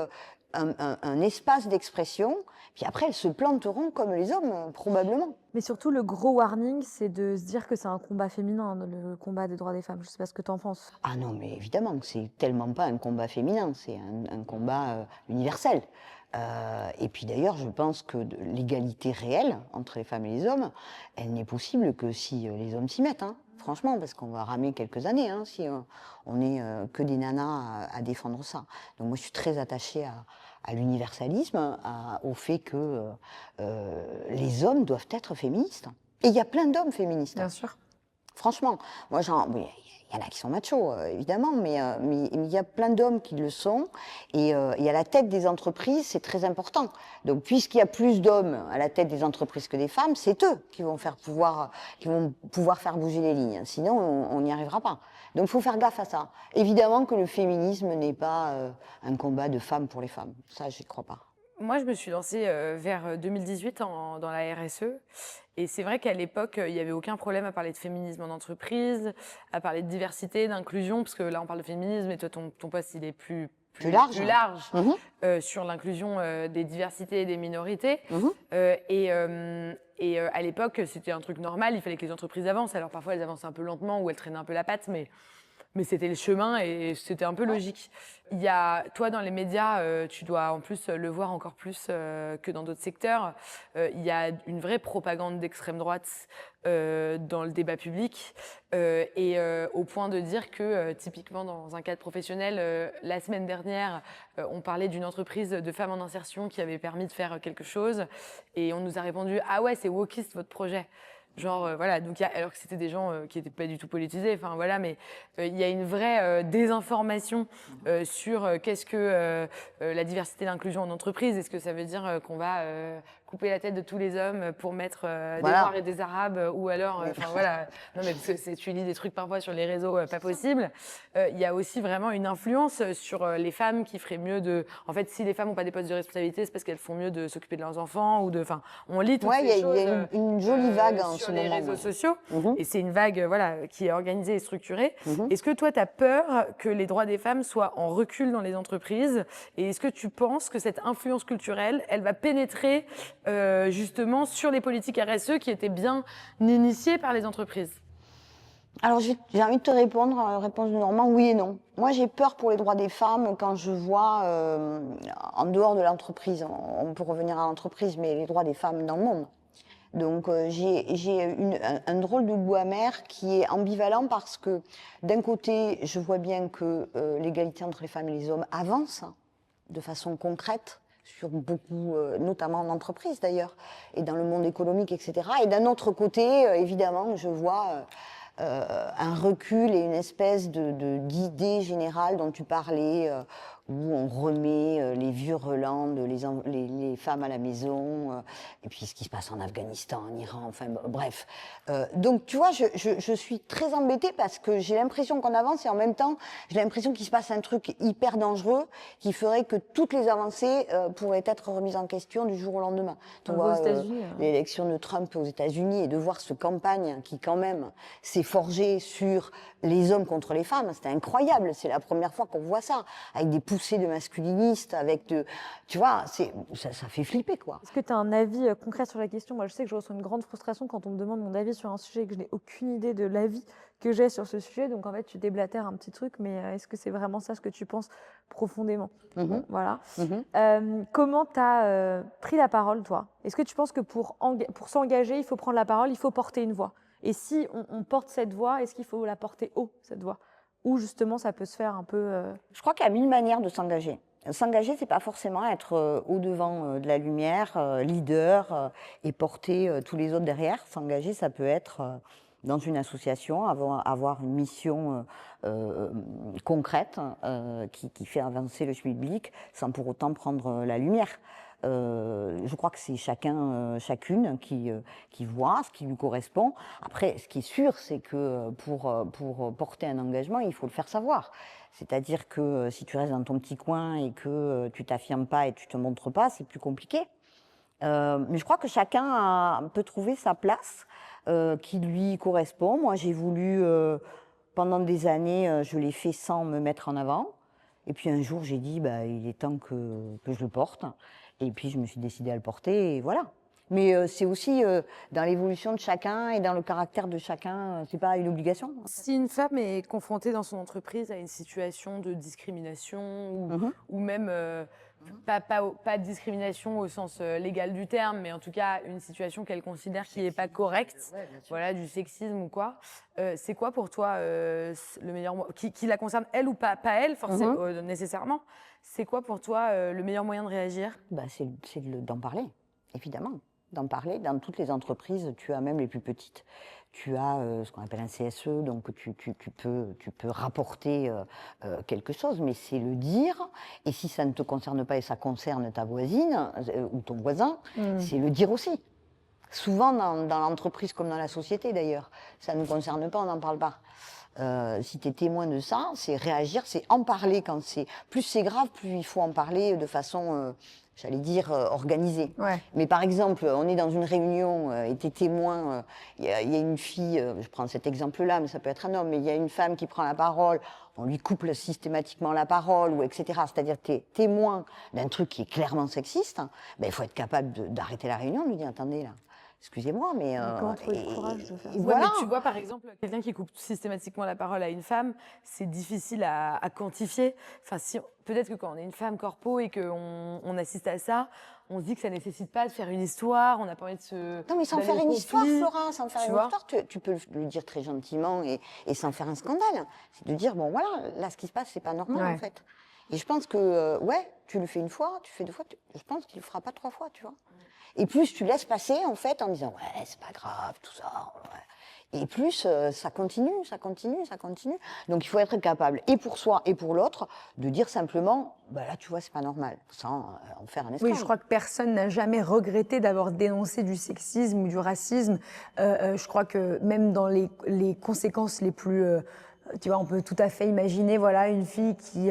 un espace d'expression, puis après elles se planteront comme les hommes, probablement. Mais surtout, le gros warning, c'est de se dire que c'est un combat féminin, le combat des droits des femmes. Je ne sais pas ce que tu en penses. Ah non, mais évidemment que c'est tellement pas un combat féminin, c'est un combat universel. Et puis d'ailleurs, je pense que l'égalité réelle entre les femmes et les hommes, elle n'est possible que si les hommes s'y mettent, hein. Franchement, parce qu'on va ramer quelques années hein, si on n'est que des nanas à défendre ça. Donc moi, je suis très attachée à l'universalisme, au fait que les hommes doivent être féministes. Et il y a plein d'hommes féministes. Bien sûr. Franchement, moi, il y en a qui sont machos, évidemment, mais il y a plein d'hommes qui le sont. Et à la tête des entreprises, c'est très important. Donc, puisqu'il y a plus d'hommes à la tête des entreprises que des femmes, c'est eux qui vont pouvoir faire bouger les lignes. Sinon, on n'y arrivera pas. Donc, il faut faire gaffe à ça. Évidemment que le féminisme n'est pas un combat de femmes pour les femmes. Ça, j'y crois pas. Moi, je me suis lancée vers 2018 dans la RSE. Et c'est vrai qu'à l'époque, il n'y avait aucun problème à parler de féminisme en entreprise, à parler de diversité, d'inclusion, parce que là, on parle de féminisme, et toi, ton poste, il est plus large sur l'inclusion des diversités et des minorités. Et à l'époque, c'était un truc normal, il fallait que les entreprises avancent. Alors parfois, elles avancent un peu lentement ou elles traînaient un peu la patte, mais c'était le chemin et c'était un peu logique. Il y a, toi, dans les médias, tu dois en plus le voir encore plus que dans d'autres secteurs. Il y a une vraie propagande d'extrême droite dans le débat public au point de dire que, typiquement, dans un cadre professionnel, la semaine dernière, on parlait d'une entreprise de femmes en insertion qui avait permis de faire quelque chose et on nous a répondu « Ah ouais, c'est wokiste votre projet ». Genre voilà, donc alors que c'était des gens qui n'étaient pas du tout politisés, enfin voilà, mais il y a une vraie désinformation sur qu'est-ce que la diversité et l'inclusion en entreprise. Est-ce que ça veut dire qu'on va couper la tête de tous les hommes pour mettre des Noirs et des Arabes ou alors, enfin voilà, non mais parce que tu lis des trucs parfois sur les réseaux pas possible. Il y a aussi vraiment une influence sur les femmes qui feraient mieux de, en fait, si les femmes n'ont pas des postes de responsabilité, c'est parce qu'elles font mieux de s'occuper de leurs enfants ou de, enfin, on lit toutes ces choses. Il y a une jolie vague sur les réseaux sociaux, et c'est une vague voilà, qui est organisée et structurée. Est-ce que toi, tu as peur que les droits des femmes soient en recul dans les entreprises, et est-ce que tu penses que cette influence culturelle, elle va pénétrer justement sur les politiques RSE qui étaient bien initiées par les entreprises? Alors j'ai envie de te répondre, réponse de Normand, oui et non. Moi j'ai peur pour les droits des femmes quand je vois en dehors de l'entreprise, on peut revenir à l'entreprise, mais les droits des femmes dans le monde. Donc j'ai un drôle de goût amer qui est ambivalent parce que d'un côté, je vois bien que l'égalité entre les femmes et les hommes avance de façon concrète sur beaucoup, notamment en entreprise d'ailleurs, et dans le monde économique, etc. Et d'un autre côté, évidemment, je vois un recul et une espèce d'idée générale dont tu parlais, où on remet les vieux relents de les femmes à la maison, et puis ce qui se passe en Afghanistan, en Iran, enfin bref. Donc tu vois, je suis très embêtée parce que j'ai l'impression qu'on avance et en même temps, j'ai l'impression qu'il se passe un truc hyper dangereux qui ferait que toutes les avancées pourraient être remises en question du jour au lendemain. Tu vois, l'élection de Trump aux États-Unis et de voir cette campagne qui quand même s'est forgée sur les hommes contre les femmes, c'était incroyable. C'est la première fois qu'on voit ça, avec des poussées de masculinistes, avec de, tu vois, ça fait flipper quoi. Est-ce que tu as un avis concret sur la question? Moi, je sais que je ressens une grande frustration quand on me demande mon avis sur un sujet et que je n'ai aucune idée de l'avis que j'ai sur ce sujet. Donc en fait, tu déblatères un petit truc, mais est-ce que c'est vraiment ça ce que tu penses profondément? Bon, voilà. Comment tu as pris la parole, toi? Est-ce que tu penses que pour s'engager, il faut prendre la parole, il faut porter une voix? Et si on porte cette voix, est-ce qu'il faut la porter haut, cette voix? Ou justement, ça peut se faire un peu... Je crois qu'il y a 1000 manières de s'engager. S'engager, c'est pas forcément être au-devant de la lumière, leader, et porter tous les autres derrière. S'engager, ça peut être dans une association, avoir une mission concrète qui fait avancer le public sans pour autant prendre la lumière. Je crois que c'est chacune qui voit ce qui lui correspond. Après, ce qui est sûr, c'est que pour porter un engagement, il faut le faire savoir. C'est-à-dire que si tu restes dans ton petit coin et que tu t'affirmes pas et tu te montres pas, c'est plus compliqué. Mais je crois que chacun peut trouver sa place qui lui correspond. Moi, j'ai voulu, pendant des années, je l'ai fait sans me mettre en avant. Et puis un jour, j'ai dit, il est temps que je le porte. Et puis, je me suis décidée à le porter, et voilà. Mais c'est aussi dans l'évolution de chacun et dans le caractère de chacun, c'est pas une obligation. Si une femme est confrontée dans son entreprise à une situation de discrimination ou même pas de discrimination au sens légal du terme, mais en tout cas une situation qu'elle considère qui n'est pas correcte, voilà, du sexisme ou quoi, c'est quoi pour toi le meilleur qui la concerne elle ou pas elle forcément nécessairement, c'est quoi pour toi le meilleur moyen de réagir? C'est d'en parler, évidemment. D'en parler. Dans toutes les entreprises, tu as même les plus petites. Tu as ce qu'on appelle un CSE, donc tu peux rapporter quelque chose, mais c'est le dire. Et si ça ne te concerne pas et ça concerne ta voisine ou ton voisin, c'est le dire aussi. Souvent dans l'entreprise comme dans la société d'ailleurs, ça ne nous concerne pas, on n'en parle pas. Si tu es témoin de ça, c'est réagir, c'est en parler quand c'est... Plus c'est grave, plus il faut en parler de façon... j'allais dire organisée. Ouais. Mais par exemple, on est dans une réunion et t'es témoin, il y a une fille, je prends cet exemple-là, mais ça peut être un homme, mais il y a une femme qui prend la parole, on lui coupe systématiquement la parole, ou etc. C'est-à-dire que t'es témoin d'un truc qui est clairement sexiste, il faut être capable d'arrêter la réunion, de lui dire, attendez là, excusez-moi, mais... comment trouver le courage de faire ça? Voilà. Mais tu vois, par exemple, quelqu'un qui coupe systématiquement la parole à une femme, c'est difficile à quantifier. Enfin, peut-être que quand on est une femme corpo et qu'on assiste à ça, on se dit que ça nécessite pas de faire une histoire, on n'a pas envie de se... Non, mais sans faire une histoire, Flora, sans faire une histoire, tu peux le dire très gentiment et sans faire un scandale. C'est de dire, bon voilà, là, ce qui se passe, c'est pas normal, en fait. Et je pense que, tu le fais une fois, tu fais deux fois, je pense qu'il le fera pas 3 fois, tu vois. Et plus tu laisses passer, en fait, en disant, ouais, c'est pas grave, tout ça, ouais. Et plus ça continue. Donc il faut être capable, et pour soi et pour l'autre, de dire simplement, là, tu vois, c'est pas normal, sans en faire un esclave. Oui, je crois que personne n'a jamais regretté d'avoir dénoncé du sexisme ou du racisme. Je crois que même dans les conséquences les plus... tu vois, on peut tout à fait imaginer, voilà, une fille qui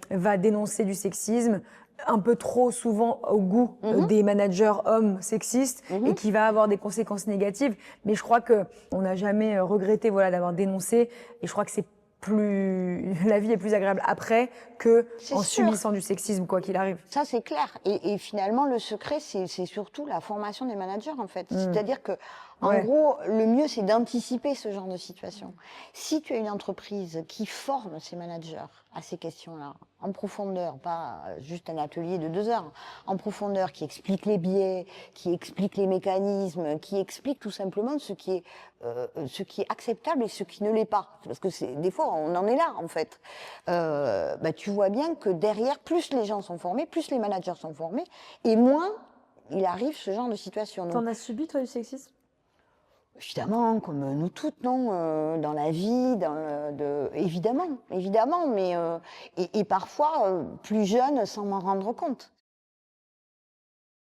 va dénoncer du sexisme, un peu trop souvent au goût des managers hommes sexistes et qui va avoir des conséquences négatives. Mais je crois que on n'a jamais regretté, voilà, d'avoir dénoncé. Et je crois que la vie est plus agréable après que en subissant du sexisme, quoi qu'il arrive. Ça, c'est clair. Et finalement, le secret, c'est surtout la formation des managers, en fait. C'est-à-dire que En Ouais. gros, le mieux, c'est d'anticiper ce genre de situation. Si tu as une entreprise qui forme ses managers à ces questions-là, en profondeur, pas juste un atelier de 2 heures, en profondeur, qui explique les biais, qui explique les mécanismes, qui explique tout simplement ce qui est acceptable et ce qui ne l'est pas. Parce que des fois, on en est là, en fait. Tu vois bien que derrière, plus les gens sont formés, plus les managers sont formés, et moins il arrive ce genre de situation. Donc, T'en as subi, toi, du sexisme? évidemment, comme nous toutes, non, dans la vie, évidemment, mais et parfois plus jeune sans m'en rendre compte.